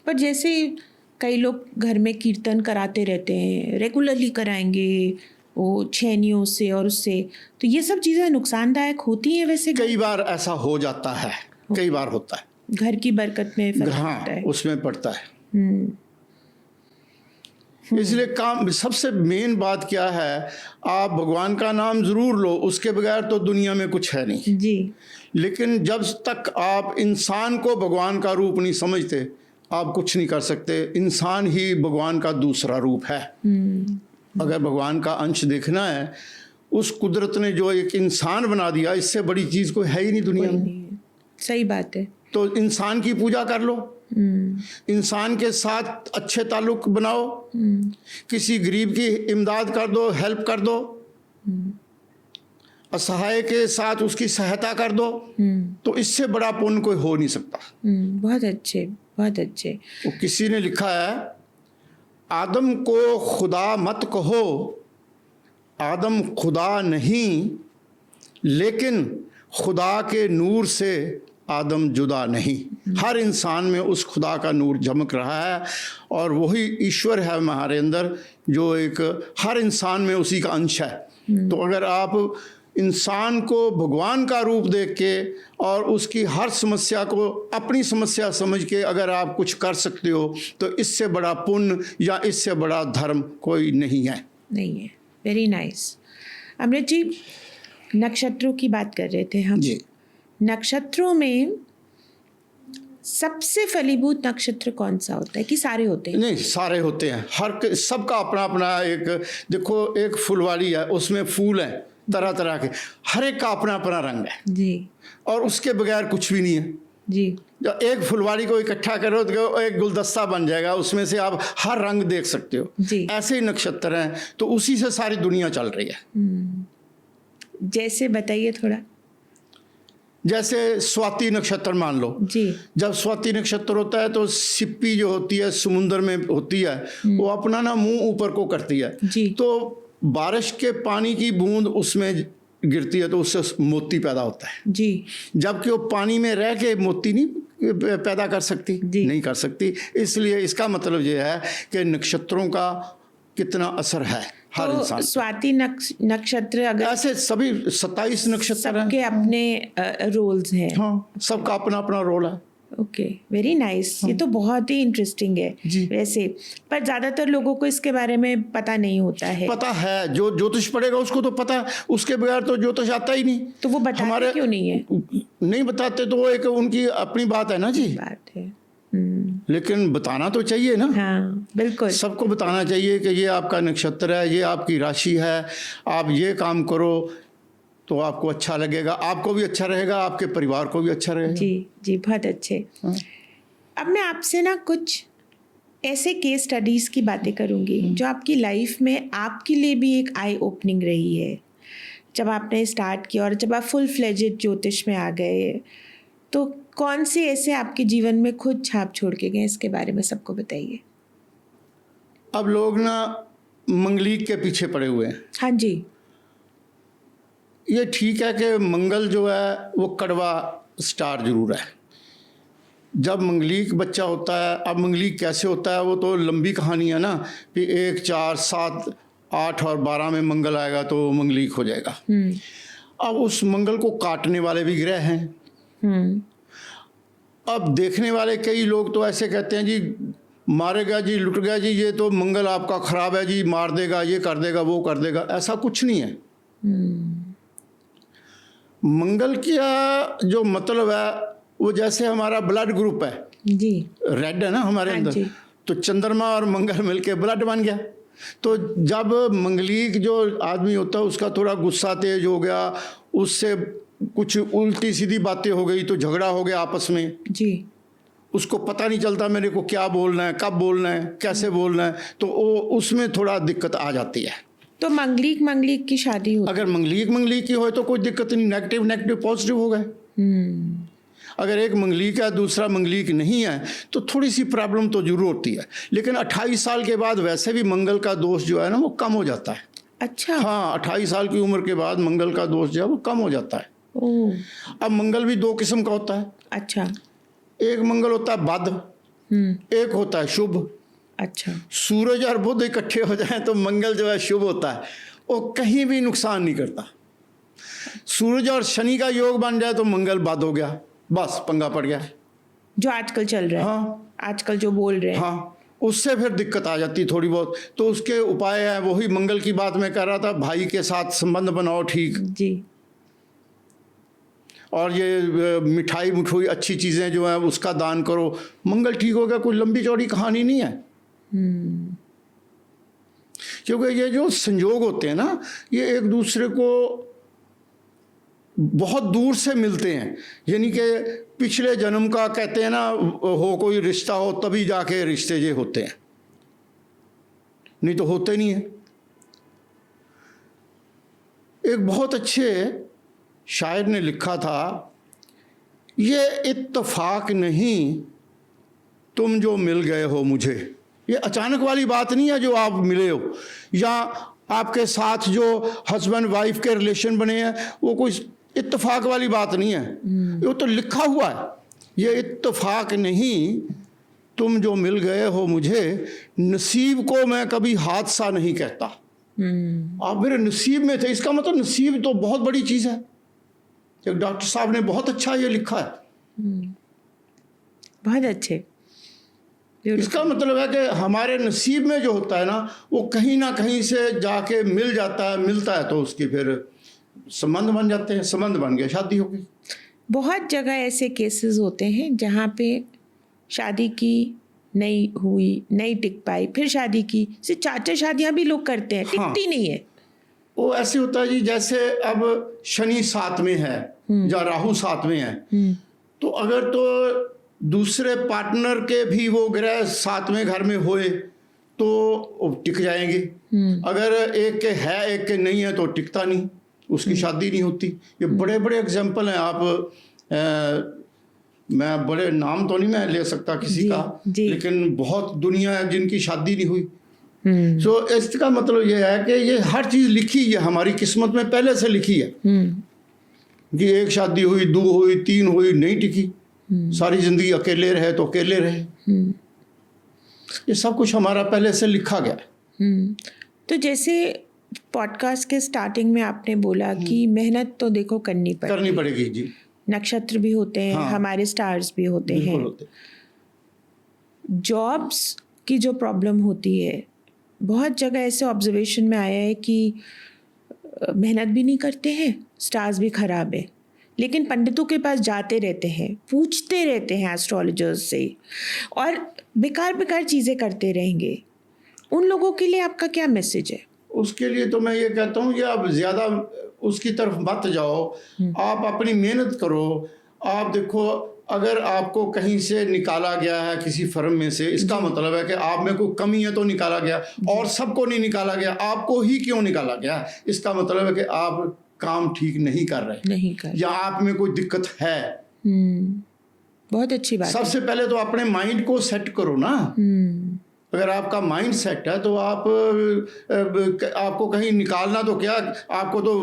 पर जैसे कई लोग घर में कीर्तन कराते रहते हैं, रेगुलरली कराएंगे वो छेनियों से और उससे, तो ये सब चीज़ें नुकसानदायक होती हैं वैसे? कई बार ऐसा हो जाता है, कई बार होता है, घर की बरकत में फर्क हाँ पड़ता है। उसमें पड़ता है। इसलिए काम सबसे मेन बात क्या है, आप भगवान का नाम जरूर लो, उसके बगैर तो दुनिया में कुछ है नहीं जी। लेकिन जब तक आप इंसान को भगवान का रूप नहीं समझते आप कुछ नहीं कर सकते। इंसान ही भगवान का दूसरा रूप है। अगर भगवान का अंश देखना है, उस कुदरत ने जो एक इंसान बना दिया, इससे बड़ी चीज़ कोई है ही नहीं दुनिया में। सही बात है। तो इंसान की पूजा कर लो, इंसान के साथ अच्छे ताल्लुक बनाओ, किसी गरीब की इमदाद कर दो, हेल्प कर दो, असहाय के साथ उसकी सहायता कर दो, तो इससे बड़ा पुण्य कोई हो नहीं सकता। बहुत अच्छे, बहुत अच्छे। तो किसी ने लिखा है, आदम को खुदा मत कहो, आदम खुदा नहीं, लेकिन खुदा के नूर से आदम जुदा नहीं। हर इंसान में उस खुदा का नूर चमक रहा है और वही ईश्वर है हमारे अंदर, जो एक हर इंसान में उसी का अंश है। तो अगर आप इंसान को भगवान का रूप देख के और उसकी हर समस्या को अपनी समस्या समझ के अगर आप कुछ कर सकते हो तो इससे बड़ा पुण्य या इससे बड़ा धर्म कोई नहीं है। नहीं है। Very nice. अमृत जी, नक्षत्रों की बात कर रहे थे हम जी। नक्षत्रों में सबसे फलीभूत नक्षत्र कौन सा होता है कि सारे होते हैं? नहीं, सारे होते हैं। हर सबका अपना अपना एक, देखो एक फुलवाड़ी है, उसमें फूल हैं तरह तरह के, हर एक का अपना अपना रंग है जी, और उसके बगैर कुछ भी नहीं है जी। जब एक फुलवाड़ी को इकट्ठा करो तो एक गुलदस्ता बन जाएगा, उसमें से आप हर रंग देख सकते हो जी। ऐसे ही नक्षत्र हैं, तो उसी से सारी दुनिया चल रही है। जैसे बताइए थोड़ा। जैसे स्वाति नक्षत्र मान लो जी। जब स्वाति नक्षत्र होता है तो सिप्पी जो होती है समुद्र में होती है, वो अपना ना मुंह ऊपर को करती है जी। तो बारिश के पानी की बूंद उसमें गिरती है तो उससे मोती पैदा होता है जी। जबकि वो पानी में रह के मोती नहीं पैदा कर सकती, नहीं कर सकती। इसलिए इसका मतलब ये है कि नक्षत्रों का कितना असर है हर तो इंसान। स्वाति नक्षत्र अगर ऐसे सभी 27 नक्षत्र हैं, सबके अपने रोल्स हैं। हाँ सबका अपना अपना रोल है। Okay, very nice. ये तो बहुत ही इंटरेस्टिंग है जी। वैसे, पर ज़्यादातर लोगों को इसके बारे में पता नहीं होता है। पता है, जो ज्योतिष पढ़ेगा उसको तो पता, उसके बगैर तो ज्योतिष आता ही नहीं। तो वो बताते क्यों नहीं है? नहीं बताते तो वो एक उनकी अपनी बात है ना जी, बात है। लेकिन बताना तो चाहिए ना। हाँ बिल्कुल, सबको बताना चाहिए कि ये आपका नक्षत्र है, ये आपकी राशि है, आप ये काम करो तो आपको अच्छा लगेगा, आपको भी अच्छा रहेगा, आपके परिवार को भी अच्छा रहेगा। जी जी, बहुत अच्छे। अब मैं आपसे ना कुछ ऐसे केस स्टडीज़ की बातें करूँगी जो आपकी लाइफ में आपके लिए भी एक आई ओपनिंग रही है। जब आपने स्टार्ट किया और जब आप फुल फ्लेजेड ज्योतिष में आ गए, तो कौन से ऐसे आपके जीवन में खुद छाप छोड़ के गए, इसके बारे में सबको बताइए। अब लोग ना मंगलीक के पीछे पड़े हुए हैं। हाँ जी। ये ठीक है कि मंगल जो है वो कड़वा स्टार जरूर है, जब मंगलीक बच्चा होता है, अब मंगलीक कैसे होता है वो तो लंबी कहानी है ना, कि 1, 4, 7, 8 और 12 में मंगल आएगा तो मंगलीक हो जाएगा। अब उस मंगल को काटने वाले भी ग्रह हैं। अब देखने वाले कई लोग तो ऐसे कहते हैं जी मारेगा जी, लुट गया जी, ये तो मंगल आपका खराब है जी, मार देगा, ये कर देगा, वो कर देगा। ऐसा कुछ नहीं है। मंगल का जो मतलब है वो जैसे हमारा ब्लड ग्रुप है जी, रेड है ना हमारे हाँ अंदर, जी। तो चंद्रमा और मंगल मिलके ब्लड बन गया। तो जब मंगलीक जो आदमी होता है उसका थोड़ा गुस्सा तेज हो गया, उससे कुछ उल्टी सीधी बातें हो गई तो झगड़ा हो गया आपस में, जी, उसको पता नहीं चलता मेरे को क्या बोलना है, कब बोलना है, कैसे बोलना है, तो वो उसमें थोड़ा दिक्कत आ जाती है। तो मंगलीक की शादी होती अगर मंगलीक की हो तो कोई दिक्कत नहीं, नेगेटिव पॉजिटिव हो गए। अगर एक मंगलीक है दूसरा मंगलीक नहीं है तो थोड़ी सी प्रॉब्लम तो जरूर होती है, लेकिन 28 साल के बाद वैसे भी मंगल का दोष जो है ना वो कम हो जाता है। अच्छा। हाँ, 28 साल की उम्र के बाद मंगल का दोष जो है वो कम हो जाता है। ओह, अब मंगल भी 2 किस्म का होता है। अच्छा। एक मंगल होता है बद, एक होता है शुभ। अच्छा। सूरज और बुध इकट्ठे हो जाएं तो मंगल जो है शुभ होता है, वो कहीं भी नुकसान नहीं करता। सूरज और शनि का योग बन जाए तो मंगल बद हो गया, बस पंगा पड़ गया। जो आजकल चल रहा है। हाँ, आजकल जो बोल रहे हैं। हाँ, उससे फिर दिक्कत आ जाती थोड़ी बहुत। तो उसके उपाय है, वही मंगल की बात मैं कर रहा था, भाई के साथ संबंध बनाओ ठीक, जी, और ये मिठाई मुठोई अच्छी चीज़ें जो हैं उसका दान करो, मंगल ठीक हो गया। कोई लंबी चौड़ी कहानी नहीं है। क्योंकि ये जो संयोग होते हैं ना ये एक दूसरे को बहुत दूर से मिलते हैं, यानी कि पिछले जन्म का कहते हैं ना, हो कोई रिश्ता हो तभी जाके रिश्ते ये होते हैं, नहीं तो होते नहीं है। एक बहुत अच्छे शायर ने लिखा था, ये इत्तेफाक नहीं तुम जो मिल गए हो मुझे। ये अचानक वाली बात नहीं है जो आप मिले हो, या आपके साथ जो हस्बैंड वाइफ के रिलेशन बने हैं वो कोई इत्तेफाक वाली बात नहीं है, वो तो लिखा हुआ है। ये इत्तेफाक नहीं तुम जो मिल गए हो मुझे, नसीब को मैं कभी हादसा नहीं कहता। आप मेरे नसीब में थे, इसका मतलब नसीब तो बहुत बड़ी चीज़ है। एक डॉक्टर साहब ने बहुत अच्छा ये लिखा है। बहुत अच्छे। इसका मतलब है कि हमारे नसीब में जो होता है ना वो कहीं ना कहीं से जाके मिल जाता है, मिलता है तो उसकी फिर संबंध बन जाते हैं, संबंध बन गया, शादी हो गई। बहुत जगह ऐसे केसेस होते हैं जहाँ पे शादी की नहीं हुई, नहीं टिक पाई, फिर शादी की, सिर्फ 4 शादियाँ भी लोग करते हैं, टिकती नहीं है। वो ऐसे होता है जी, जैसे अब शनि 7 में है या राहु 7 में है, तो अगर तो दूसरे पार्टनर के भी वो ग्रह 7वें घर में होए तो टिक जाएंगे। अगर एक के है एक के नहीं है तो टिकता नहीं, उसकी शादी नहीं होती। ये बड़े बड़े एग्जाम्पल हैं। आप मैं बड़े नाम तो नहीं मैं ले सकता किसी का, लेकिन बहुत दुनिया है जिनकी शादी नहीं हुई। सो इसका मतलब ये है कि ये हर चीज़ लिखी है, हमारी किस्मत में पहले से लिखी है कि एक शादी हुई, 2 हुई, 3 हुई, नहीं टिकी, सारी जिंदगी अकेले रहे तो अकेले रहे। ये सब कुछ हमारा पहले से लिखा गया है। तो जैसे पॉडकास्ट के स्टार्टिंग में आपने बोला कि मेहनत तो देखो करनी पड़ेगी जी। नक्षत्र भी होते हैं, हाँ, हमारे स्टार्स भी होते हैं। जॉब्स की जो प्रॉब्लम होती है, बहुत जगह ऐसे ऑब्जर्वेशन में आया है कि मेहनत भी नहीं करते हैं, स्टार्स भी खराब है, लेकिन पंडितों के पास जाते रहते हैं, पूछते रहते हैं एस्ट्रोलॉजर्स से, और बेकार चीज़ें करते रहेंगे। उन लोगों के लिए आपका क्या मैसेज है? उसके लिए तो मैं ये कहता हूँ कि आप ज़्यादा उसकी तरफ मत जाओ, आप अपनी मेहनत करो। आप देखो, अगर आपको कहीं से निकाला गया है किसी फर्म में से, इसका मतलब है कि आप में कोई कमी है तो निकाला गया, और सबको नहीं निकाला गया, आपको ही क्यों निकाला गया? इसका मतलब है कि आप काम ठीक नहीं कर रहे, या आप में कोई दिक्कत है। बहुत अच्छी बात। सबसे पहले तो अपने माइंड को सेट करो ना। अगर आपका माइंड सेट है तो आपको कहीं निकालना तो क्या, आपको तो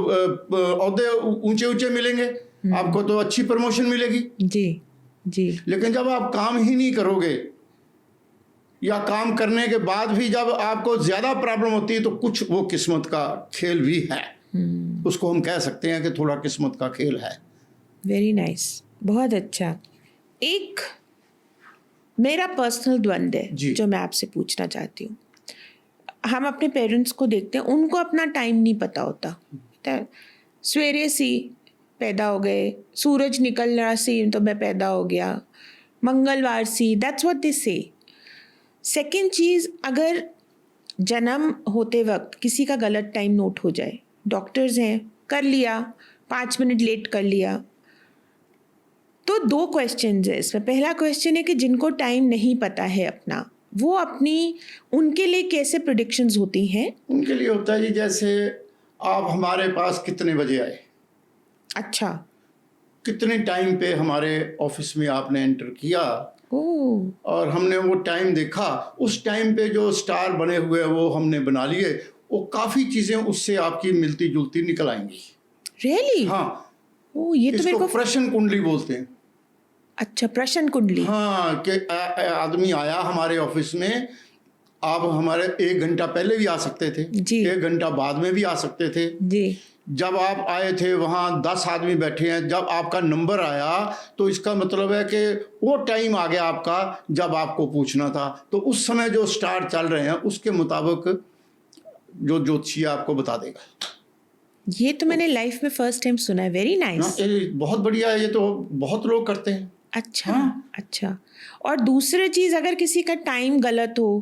औहदे ऊंचे ऊंचे मिलेंगे, आपको तो अच्छी प्रमोशन मिलेगी जी। जी लेकिन जब आप काम ही नहीं करोगे या काम करने के बाद भी जब आपको ज़्यादा प्रॉब्लम होती है तो कुछ वो किस्मत का खेल भी है। उसको हम कह सकते हैं कि थोड़ा किस्मत का खेल है। वेरी नाइस, बहुत अच्छा। एक मेरा पर्सनल द्वंद्व है जी। जो मैं आपसे पूछना चाहती हूँ। हम अपने पेरेंट्स को देखते हैं, उनको अपना टाइम नहीं पता होता। सवेरे सी पैदा हो गए, सूरज निकल रहा सी तो मैं पैदा हो गया, मंगलवार सी, दैट्स व्हाट दे से। सेकेंड चीज़, अगर जन्म होते वक्त किसी का गलत टाइम नोट हो जाए, डॉक्टर्स हैं, कर लिया, 5 मिनट लेट कर लिया, तो 2 क्वेश्चन है इसमें। पहला क्वेश्चन है कि जिनको टाइम नहीं पता है अपना, वो अपनी, उनके लिए कैसे प्रेडिक्शंस होती हैं? उनके लिए होता है जी, जैसे आप हमारे पास कितने बजे आए, अच्छा, कितने टाइम पे हमारे ऑफिस में आपने एंटर किया, ओह और हमने वो टाइम देखा, उस टाइम पे जो स्टार बने हुए हैं वो हमने बना लिए। वो काफ़ी चीज़ें उससे आपकी मिलती जुलती निकल आएंगी। रियली? हाँ, ओह, ये तो मेरे इसको को, प्रश्न कुंडली बोलते हैं। अच्छा, प्रश्न कुंडली। हाँ, कि आदमी आया हमारे ऑफिस में, आप हमारे 1 घंटा पहले भी आ सकते थे, जी। 1 घंटा बाद में भी आ सकते थे। जी जब आप आए थे वहाँ 10 आदमी बैठे हैं, जब आपका नंबर आया तो इसका मतलब है कि वो टाइम आ गया आपका जब आपको पूछना था। तो उस समय जो स्टार चल रहे हैं उसके मुताबिक जो ज्योतिषी आपको बता देगा। ये तो मैंने लाइफ में फर्स्ट टाइम सुना है। वेरी ना, नाइस। ये बहुत बढ़िया है, ये तो बहुत लोग करते हैं। अच्छा हाँ। अच्छा। और दूसरी चीज, अगर किसी का टाइम गलत हो,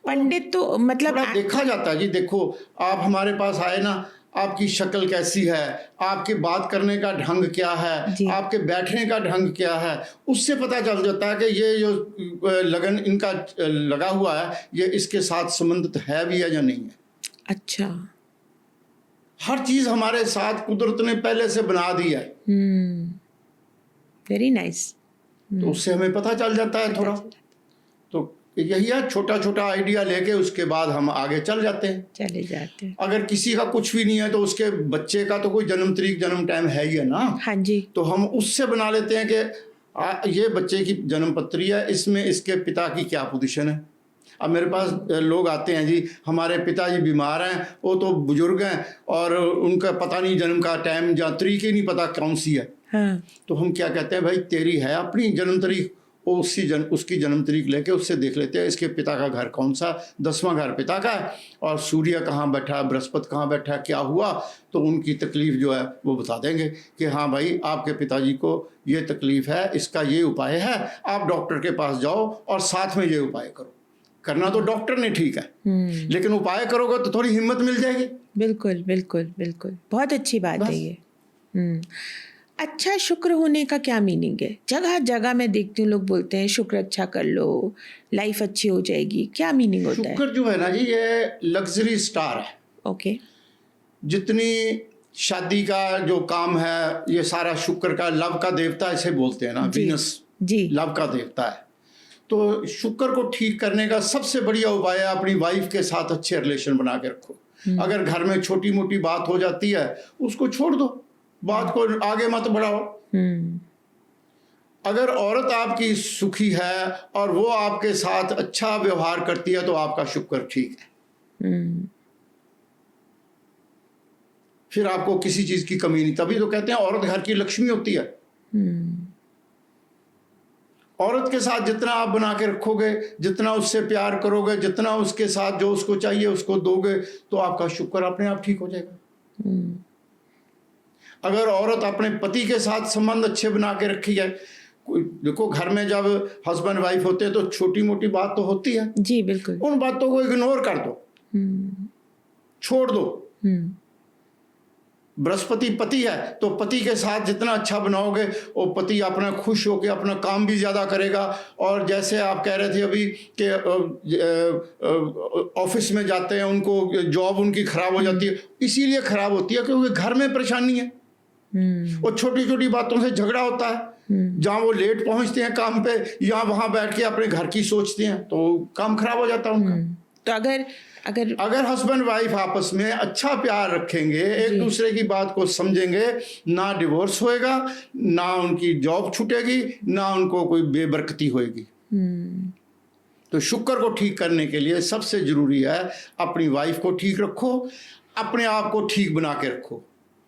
पंडित तो मतलब थोड़ा देखा जाता है जी। देखो, आप हमारे पास आए ना, आपकी शक्ल कैसी है, आपके बात करने का ढंग क्या जी। है, आपके बैठने का ढंग क्या है, उससे पता चल जाता है कि ये जो लगन इनका लगा हुआ है, ये इसके साथ संबंधित है भी है या नहीं है। अच्छा। हर चीज़ हमारे साथ कुदरत ने पहले से बना दी है, वेरी नाइस। तो उससे हमें पता चल जाता है थोड़ा। तो यही है, छोटा छोटा आइडिया लेके उसके बाद हम आगे चल जाते हैं। चले जाते हैं। अगर किसी का कुछ भी नहीं है तो उसके बच्चे का तो कोई जन्म तारीख जन्म टाइम है ही है ना। हाँ जी। तो हम उससे बना लेते हैं कि ये बच्चे की जन्म पत्री है, इसमें इसके पिता की क्या पोजीशन है। अब मेरे पास लोग आते हैं जी, हमारे पिताजी बीमार हैं, वो तो बुजुर्ग हैं और उनका पता नहीं जन्म का टाइम या तारीख ही नहीं पता कौन सी है। हाँ। तो हम क्या कहते हैं, भाई तेरी है अपनी जन्म तारीख, वो उसकी जन्म तारीख लेके उससे देख लेते हैं इसके पिता का घर कौन सा, 10वां घर पिता का है, और सूर्य कहाँ बैठा है, बृहस्पति कहाँ बैठा है, क्या हुआ, तो उनकी तकलीफ़ जो है वो बता देंगे कि हाँ भाई आपके पिताजी को ये तकलीफ़ है, इसका ये उपाय है, आप डॉक्टर के पास जाओ और साथ में ये उपाय करो। करना तो डॉक्टर ने ठीक है, लेकिन उपाय करोगे तो थोड़ी हिम्मत मिल जाएगी। बिल्कुल बिल्कुल बिल्कुल, बहुत अच्छी बात है ये। अच्छा, शुक्र होने का क्या मीनिंग है? जगह जगह मैं देखती हूँ लोग बोलते हैं शुक्र अच्छा कर लो, लाइफ अच्छी हो जाएगी। क्या मीनिंग होता है? शुक्र जो है ना जी, ये लग्जरी स्टार है। ओके। जितनी शादी का जो काम है ये सारा शुक्र का, लव का देवता इसे बोलते हैं ना, वीनस जी। लव का देवता है। तो शुक्र को ठीक करने का सबसे बढ़िया उपाय है अपनी वाइफ के साथ अच्छे रिलेशन बना के रखो। अगर घर में छोटी मोटी बात हो जाती है उसको छोड़ दो, बात को आगे मत बढ़ाओ। अगर औरत आपकी सुखी है और वो आपके साथ अच्छा व्यवहार करती है तो आपका शुक्र ठीक है। फिर आपको किसी चीज की कमी नहीं। तभी तो कहते हैं औरत घर की लक्ष्मी होती है। औरत के साथ जितना आप बना के रखोगे, जितना उससे प्यार करोगे, जितना उसके साथ जो उसको चाहिए उसको दोगे, तो आपका शुक्र अपने आप ठीक हो जाएगा। अगर औरत अपने पति के साथ संबंध अच्छे बना के रखी है, देखो घर में जब हस्बैंड वाइफ होते हैं तो छोटी मोटी बात तो होती है जी, बिल्कुल। उन बातों को इग्नोर कर दो, छोड़ दो। बृहस्पति पति है तो पति के साथ जितना अच्छा बनाओगे वो पति अपना खुश होकर अपना काम भी ज़्यादा करेगा। और जैसे आप कह रहे थे अभी कि ऑफिस में जाते हैं उनको जॉब उनकी खराब हो जाती है, इसीलिए खराब होती है क्योंकि घर में परेशानी है और छोटी छोटी बातों से झगड़ा होता है। जहाँ वो लेट पहुंचते हैं काम पे, यहाँ वहाँ बैठ के अपने घर की सोचते हैं तो काम खराब हो जाता है उनका। तो अगर अगर हस्बैंड वाइफ आपस में अच्छा प्यार रखेंगे, एक दूसरे की बात को समझेंगे, ना डिवोर्स होएगा, ना उनकी जॉब छूटेगी, ना उनको कोई बेबरकती होएगी। तो शुक्र को ठीक करने के लिए सबसे जरूरी है अपनी वाइफ को ठीक रखो, अपने आप को ठीक बना के रखो।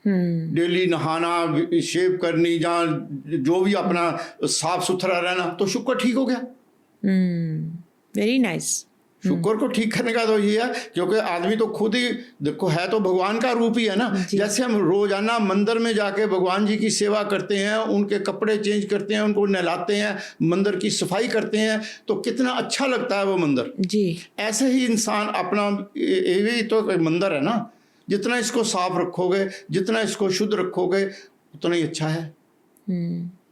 डेली नहाना, शेव करनी, जहाँ जो भी अपना साफ सुथरा रहना, तो शुक्र ठीक हो गया। Very nice. शुक्र को ठीक करने का तो ये है, क्योंकि आदमी तो खुद ही देखो है तो भगवान का रूप ही है ना। जैसे हम रोजाना मंदिर में जाके भगवान जी की सेवा करते हैं, उनके कपड़े चेंज करते हैं, उनको नहलाते हैं, मंदिर की सफाई करते हैं, तो कितना अच्छा लगता है वो मंदिर जी। ऐसे ही इंसान अपना, ये तो मंदिर है ना, जितना इसको साफ रखोगे, जितना इसको शुद्ध रखोगे, उतना ही अच्छा है।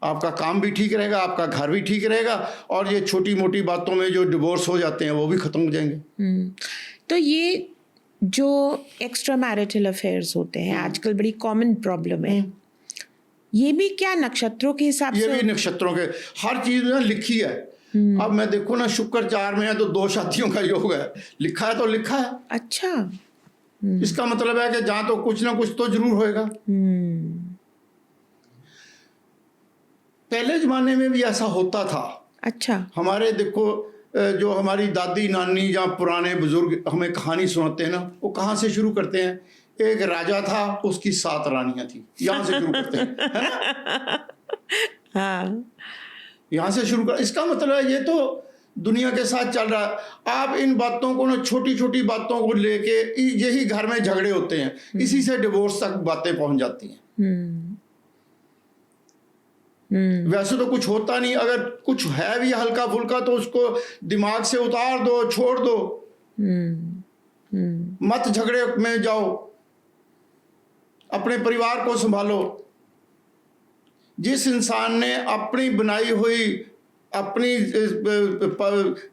आपका काम भी ठीक रहेगा, आपका घर भी ठीक रहेगा, और ये छोटी मोटी बातों में जो डिवोर्स हो जाते हैं वो भी खत्म हो जाएंगे। तो ये जो एक्स्ट्रा मैरिटल अफेयर्स होते हैं आजकल बड़ी कॉमन प्रॉब्लम है, ये भी क्या नक्षत्रों के हिसाब से? ये भी नक्षत्रों के, हर चीज में लिखी है। अब मैं देखो ना, शुक्र 4 में है तो 2 शादियों का योग है, लिखा है तो लिखा है। अच्छा। इसका मतलब है कि जहाँ तो कुछ ना कुछ तो जरूर होएगा। पहले जमाने में भी ऐसा होता था। अच्छा। हमारे देखो, जो हमारी दादी नानी या पुराने बुजुर्ग हमें कहानी सुनाते हैं ना, वो कहाँ से शुरू करते हैं? एक राजा था, उसकी 7 रानियां थी, यहाँ से शुरू करते हैं, है ना? हाँ, यहाँ से शुरू कर। इसका मतलब है ये तो दुनिया के साथ चल रहा है। आप इन बातों को ना, छोटी छोटी बातों को लेके यही घर में झगड़े होते हैं, इसी से डिवोर्स तक बातें पहुंच जाती हैं। वैसे तो कुछ होता नहीं, अगर कुछ है भी हल्का फुल्का तो उसको दिमाग से उतार दो, छोड़ दो, मत झगड़े में जाओ, अपने परिवार को संभालो। जिस इंसान ने अपनी बनाई हुई, अपनी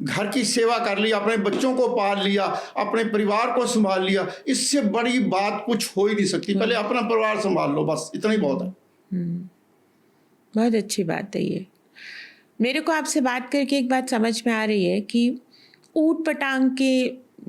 घर की सेवा कर ली, अपने बच्चों को पाल लिया, अपने परिवार को संभाल लिया, इससे बड़ी बात कुछ हो ही नहीं सकती। पहले अपना परिवार संभाल लो, बस इतना ही बहुत है। बहुत अच्छी बात है ये। मेरे को आपसे बात करके एक बात समझ में आ रही है कि ऊट पटांग के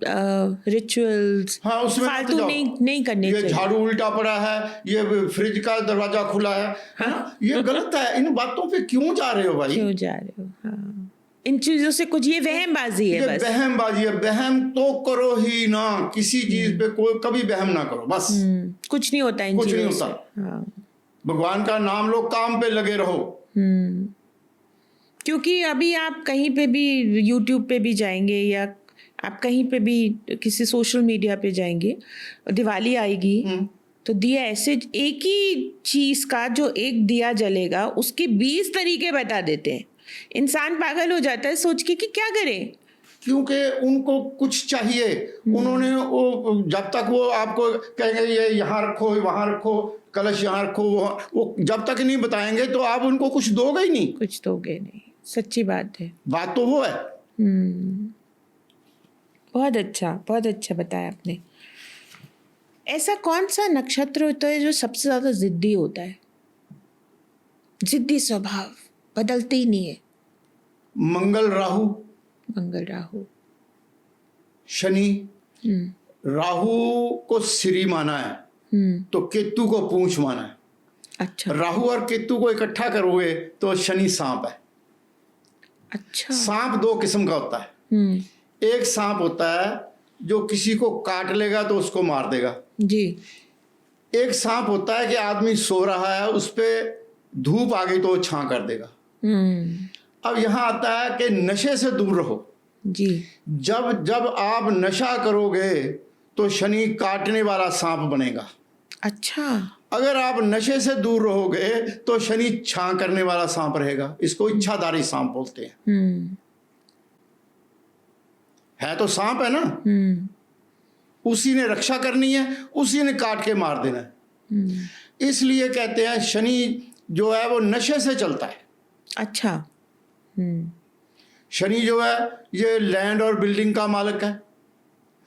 रिचुअल्स, हाँ, उसमें फालतू नहीं करने चाहिए। ये झाड़ू उल्टा पड़ा है, ये फ्रिज का दरवाजा खुला है, हाँ? ये गलत है। इन बातों पे क्यों जा रहे हो भाई? क्यों जा रहे हो? हाँ, इन चीजों से कुछ, ये वहमबाजी है। बस वहमबाजी है। वहम तो करो ही ना, किसी चीज पे कोई कभी वहम ना करो, बस। कुछ नहीं होता, कुछ नहीं होता। भगवान का नाम लो, काम पे लगे रहो। क्योंकि अभी आप कहीं पे भी, यूट्यूब पे भी जाएंगे या आप कहीं पे भी किसी सोशल मीडिया पे जाएंगे, दिवाली आएगी तो दिया ऐसे, एक ही चीज का जो एक दिया जलेगा उसके 20 तरीके बता देते हैं। इंसान पागल हो जाता है सोच के कि क्या करें, क्योंकि उनको कुछ चाहिए। उन्होंने वो, जब तक वो आपको कहेंगे ये यहाँ रखो, वहाँ रखो, कलश यहाँ रखो, वो जब तक नहीं बताएंगे तो आप उनको कुछ दोगे ही नहीं। कुछ दोगे नहीं, सच्ची बात है। बात तो वो है। बहुत अच्छा बताया आपने। ऐसा कौन सा नक्षत्र होता है जो सबसे ज्यादा जिद्दी होता है? जिद्दी स्वभाव, बदलते ही नहीं है। मंगल राहु, शनि। राहु को सिरी माना है, तो केतु को पूंछ माना है। अच्छा। राहु और केतु को इकट्ठा करोगे तो शनि सांप है। अच्छा। सांप 2 किस्म का होता है। एक सांप होता है जो किसी को काट लेगा तो उसको मार देगा जी। एक सांप होता है कि आदमी सो रहा है, उस पर धूप आ गई तो वो छां कर देगा। अब यहाँ आता है कि नशे से दूर रहो जी। जब आप नशा करोगे तो शनि काटने वाला सांप बनेगा। अच्छा। अगर आप नशे से दूर रहोगे तो शनि छां करने वाला सांप रहेगा। इसको इच्छाधारी सांप बोलते हैं। है तो सांप है ना, उसी ने रक्षा करनी है, उसी ने काट के मार देना है। इसलिए कहते हैं शनि जो है वो नशे से चलता है। अच्छा। शनि जो है ये लैंड और बिल्डिंग का मालिक है।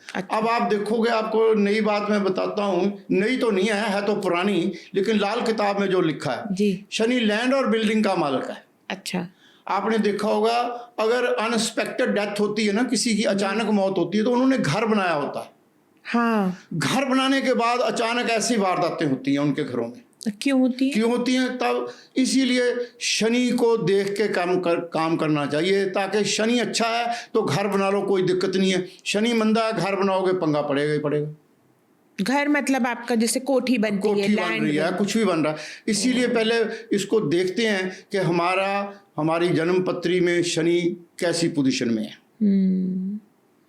अच्छा। अब आप देखोगे, आपको नई बात मैं बताता हूँ, नई तो नहीं है तो पुरानी, लेकिन लाल किताब में जो लिखा है जी। शनि लैंड और बिल्डिंग का मालिक है। अच्छा। आपने देखा होगा, अगर अनएक्सपेक्टेड डेथ होती है ना, किसी की अचानक मौत होती है, तो उन्होंने घर बनाया होता है। हाँ, घर बनाने के बाद अचानक ऐसी वारदातें होती हैं उनके घरों में। क्यों होती है? क्यों होती हैं? तब इसीलिए शनि को देख के काम करना चाहिए, ताकि शनि अच्छा है तो घर बना लो, कोई दिक्कत नहीं है। शनि मंदा है, घर बनाओगे पंगा पड़ेगा ही पड़ेगा। घर मतलब आपका जैसे कोठी बनती है, कोठी बन लैंड रही है, कुछ भी बन रहा है, इसीलिए पहले इसको देखते हैं कि हमारी जन्म पत्री में शनि कैसी पोजीशन में है।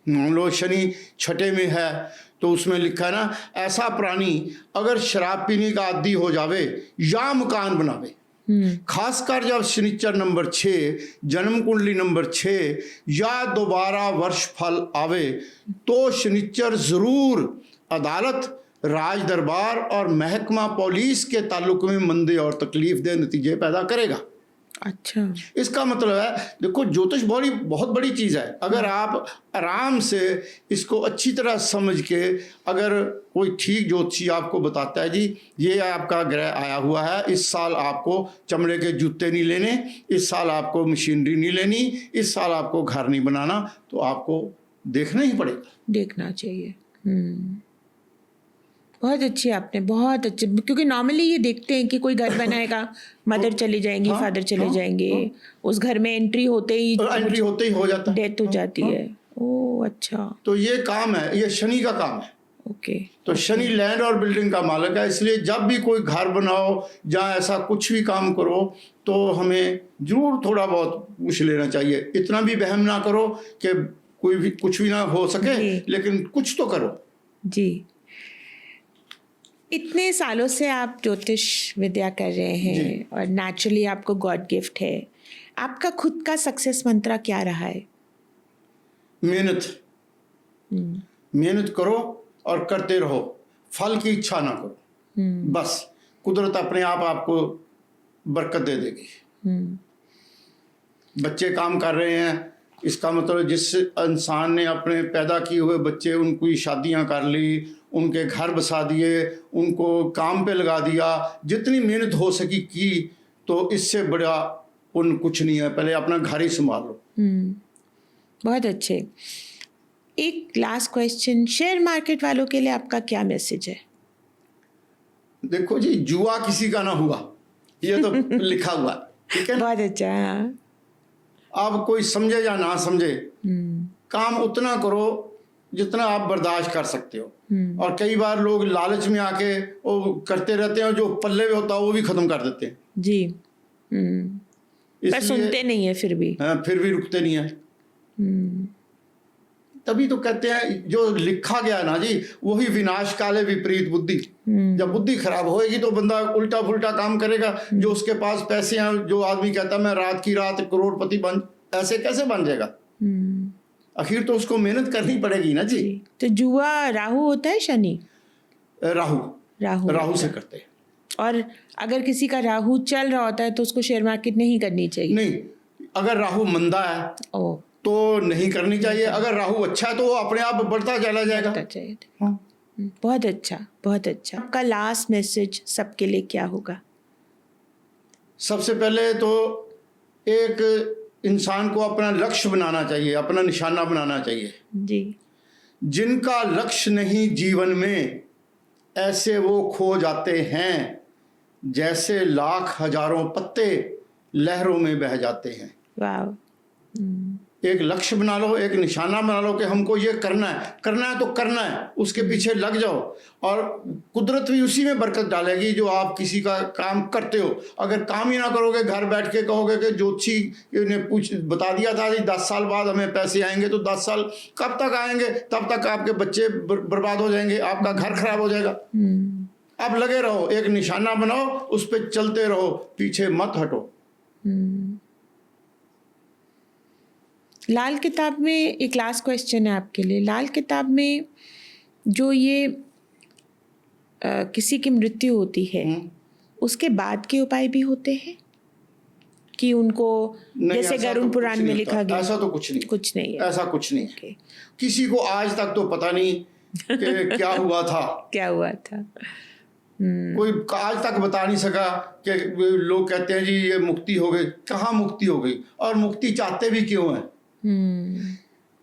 मान लो शनि छठे में है, तो उसमें लिखा है ना, ऐसा प्राणी अगर शराब पीने का आदी हो जावे या मकान बनावे, खासकर जब शनिचर नंबर 6, जन्म कुंडली नंबर 6 या दोबारा वर्ष फल आवे, तो शनिचर जरूर अदालत, राज दरबार और महकमा पुलिस के ताल्लुक में मंदे और तकलीफ दे नतीजे पैदा करेगा। अच्छा, इसका मतलब है, देखो ज्योतिष बहुत बड़ी चीज़ है। अगर आप आराम से इसको अच्छी तरह समझ के, अगर कोई ठीक ज्योतिषी आपको बताता है जी ये आपका ग्रह आया हुआ है, इस साल आपको चमड़े के जूते नहीं लेने, इस साल आपको मशीनरी नहीं लेनी, इस साल आपको घर नहीं बनाना, तो आपको देखना ही पड़ेगा, देखना चाहिए। बहुत अच्छी आपने, बहुत अच्छे, क्योंकि नॉर्मली ये देखते हैं कि कोई घर बनाएगा, मदर चले जाएंगी, फादर चले जाएंगे, उस घर में एंट्री होते ही हो जाता है, डेथ हो जाती है। ओह अच्छा, तो ये काम है, ये शनि का काम है। ओके, तो शनि लैंड और बिल्डिंग का मालिक है, इसलिए जब भी कोई घर बनाओ या ऐसा कुछ भी काम करो, तो हमें जरूर थोड़ा बहुत पूछ लेना चाहिए। इतना भी वहम ना करो कि कोई भी कुछ भी ना हो सके, लेकिन कुछ तो करो जी। इतने सालों से आप ज्योतिष विद्या कर रहे हैं और नेचुरली आपको गॉड गिफ्ट है, आपका खुद का सक्सेस मंत्र क्या रहा है? मेहनत करो और करते रहो, फल की इच्छा ना करो, बस कुदरत अपने आप आपको बरकत दे देगी। बच्चे काम कर रहे हैं, इसका मतलब जिस इंसान ने अपने पैदा किए हुए बच्चे, उनकी शादियां कर ली, उनके घर बसा दिए, उनको काम पे लगा दिया, जितनी मेहनत हो सकी की, तो इससे बड़ा पुण्य कुछ नहीं है। पहले अपना घर ही संभाल लो। बहुत अच्छे। एक लास्ट क्वेश्चन, शेयर मार्केट वालों के लिए आपका क्या मैसेज है? देखो जी, जुआ किसी का ना हुआ, ये तो लिखा हुआ, ठीक है? बहुत अच्छा। अब कोई समझे या ना समझे, काम उतना करो जितना आप बर्दाश्त कर सकते हो। और कई बार लोग लालच में आके वो करते रहते हैं, जो पल्ले में होता है वो भी खत्म कर देते हैं जी। पर सुनते नहीं है, फिर भी रुकते नहीं है। तभी तो कहते हैं, जो लिखा गया ना जी, वही विनाश काले विपरीत बुद्धि। जब बुद्धि खराब होएगी तो बंदा उल्टा पुल्टा काम करेगा। जो उसके पास पैसे हैं, जो आदमी कहता है मैं रात की रात करोड़पति बन, ऐसे कैसे बन जाएगा? आखिर तो उसको मेहनत करनी पड़ेगी ना जी। तो जुआ राहु होता है, शनि? राहु से करते हैं। और अगर किसी का राहु चल रहा होता है तो उसको शेयर मार्केट नहीं करनी चाहिए? नहीं, अगर राहु मंदा है तो नहीं करनी चाहिए। अगर राहु अच्छा है तो वो अपने आप बढ़ता चला जाएगा। हाँ। बहुत अच्छा, बहुत अच्छा। आपका लास्ट मैसेज सबके लिए क्या होगा? सबसे पहले तो एक इंसान को अपना लक्ष्य बनाना चाहिए, अपना निशाना बनाना चाहिए जी। जिनका लक्ष्य नहीं जीवन में, ऐसे वो खो जाते हैं जैसे लाख हजारों पत्ते लहरों में बह जाते हैं। वाह। एक लक्ष्य बना लो, एक निशाना बना लो कि हमको ये करना है तो करना है, उसके पीछे लग जाओ, और कुदरत भी उसी में बरकत डालेगी जो आप किसी का काम करते हो। अगर काम ही ना करोगे, घर बैठ के कहोगे कि ज्योतिषी ने बता दिया था 10 साल बाद हमें पैसे आएंगे, तो 10 साल कब तक आएंगे? तब तक आपके बच्चे बर्बाद हो जाएंगे, आपका घर खराब हो जाएगा। अब लगे रहो, एक निशाना बनाओ, उस पर चलते रहो, पीछे मत हटो। लाल किताब में एक लास्ट क्वेश्चन है आपके लिए। लाल किताब में जो ये किसी की मृत्यु होती है, उसके बाद के उपाय भी होते हैं कि उनको, जैसे गरुड़ पुराण में लिखा गया? ऐसा तो कुछ नहीं है। ऐसा कुछ नहीं है। किसी को आज तक तो पता नहीं कि क्या हुआ था। कोई आज तक बता नहीं सका कि लोग कहते हैं जी ये मुक्ति हो गई, कहाँ मुक्ति हो गई, और मुक्ति चाहते भी क्यों है।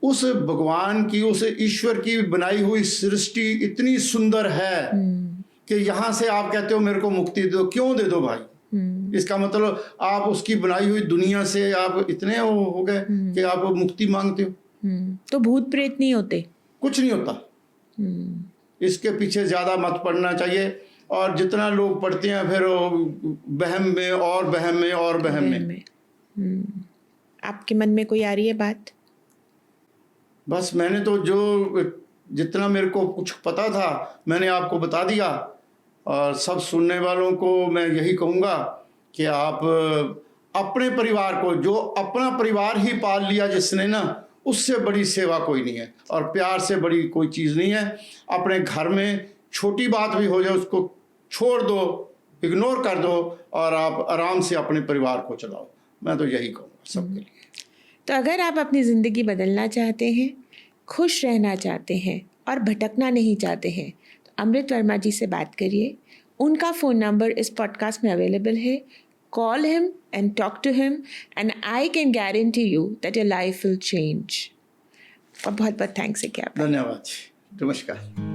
उस भगवान की, उस ईश्वर की बनाई हुई सृष्टि इतनी सुंदर है कि यहाँ से आप कहते हो मेरे को मुक्ति दो, क्यों दे दो भाई। इसका मतलब आप उसकी बनाई हुई दुनिया से आप इतने हो गए कि आप मुक्ति मांगते हो। तो भूत प्रेत नहीं होते? कुछ नहीं होता। इसके पीछे ज्यादा मत पढ़ना चाहिए, और जितना लोग पढ़ते हैं फिर बहम में और बहम में और बहम में। आपके मन में कोई आ रही है बात? बस मैंने तो जो जितना मेरे को कुछ पता था मैंने आपको बता दिया, और सब सुनने वालों को मैं यही कहूँगा कि आप अपने परिवार को, जो अपना परिवार ही पाल लिया जिसने ना, उससे बड़ी सेवा कोई नहीं है, और प्यार से बड़ी कोई चीज़ नहीं है। अपने घर में छोटी बात भी हो जाए उसको छोड़ दो, इग्नोर कर दो, और आप आराम से अपने परिवार को चलाओ। मैं तो यही कहूँगा सबके लिए। तो अगर आप अपनी ज़िंदगी बदलना चाहते हैं, खुश रहना चाहते हैं और भटकना नहीं चाहते हैं, तो अमृत वर्मा जी से बात करिए। उनका फ़ोन नंबर इस पॉडकास्ट में अवेलेबल है। Call him and talk to him, and I can guarantee you that your life will change. और बहुत बहुत थैंक्स है क्या। धन्यवाद, नमस्कार।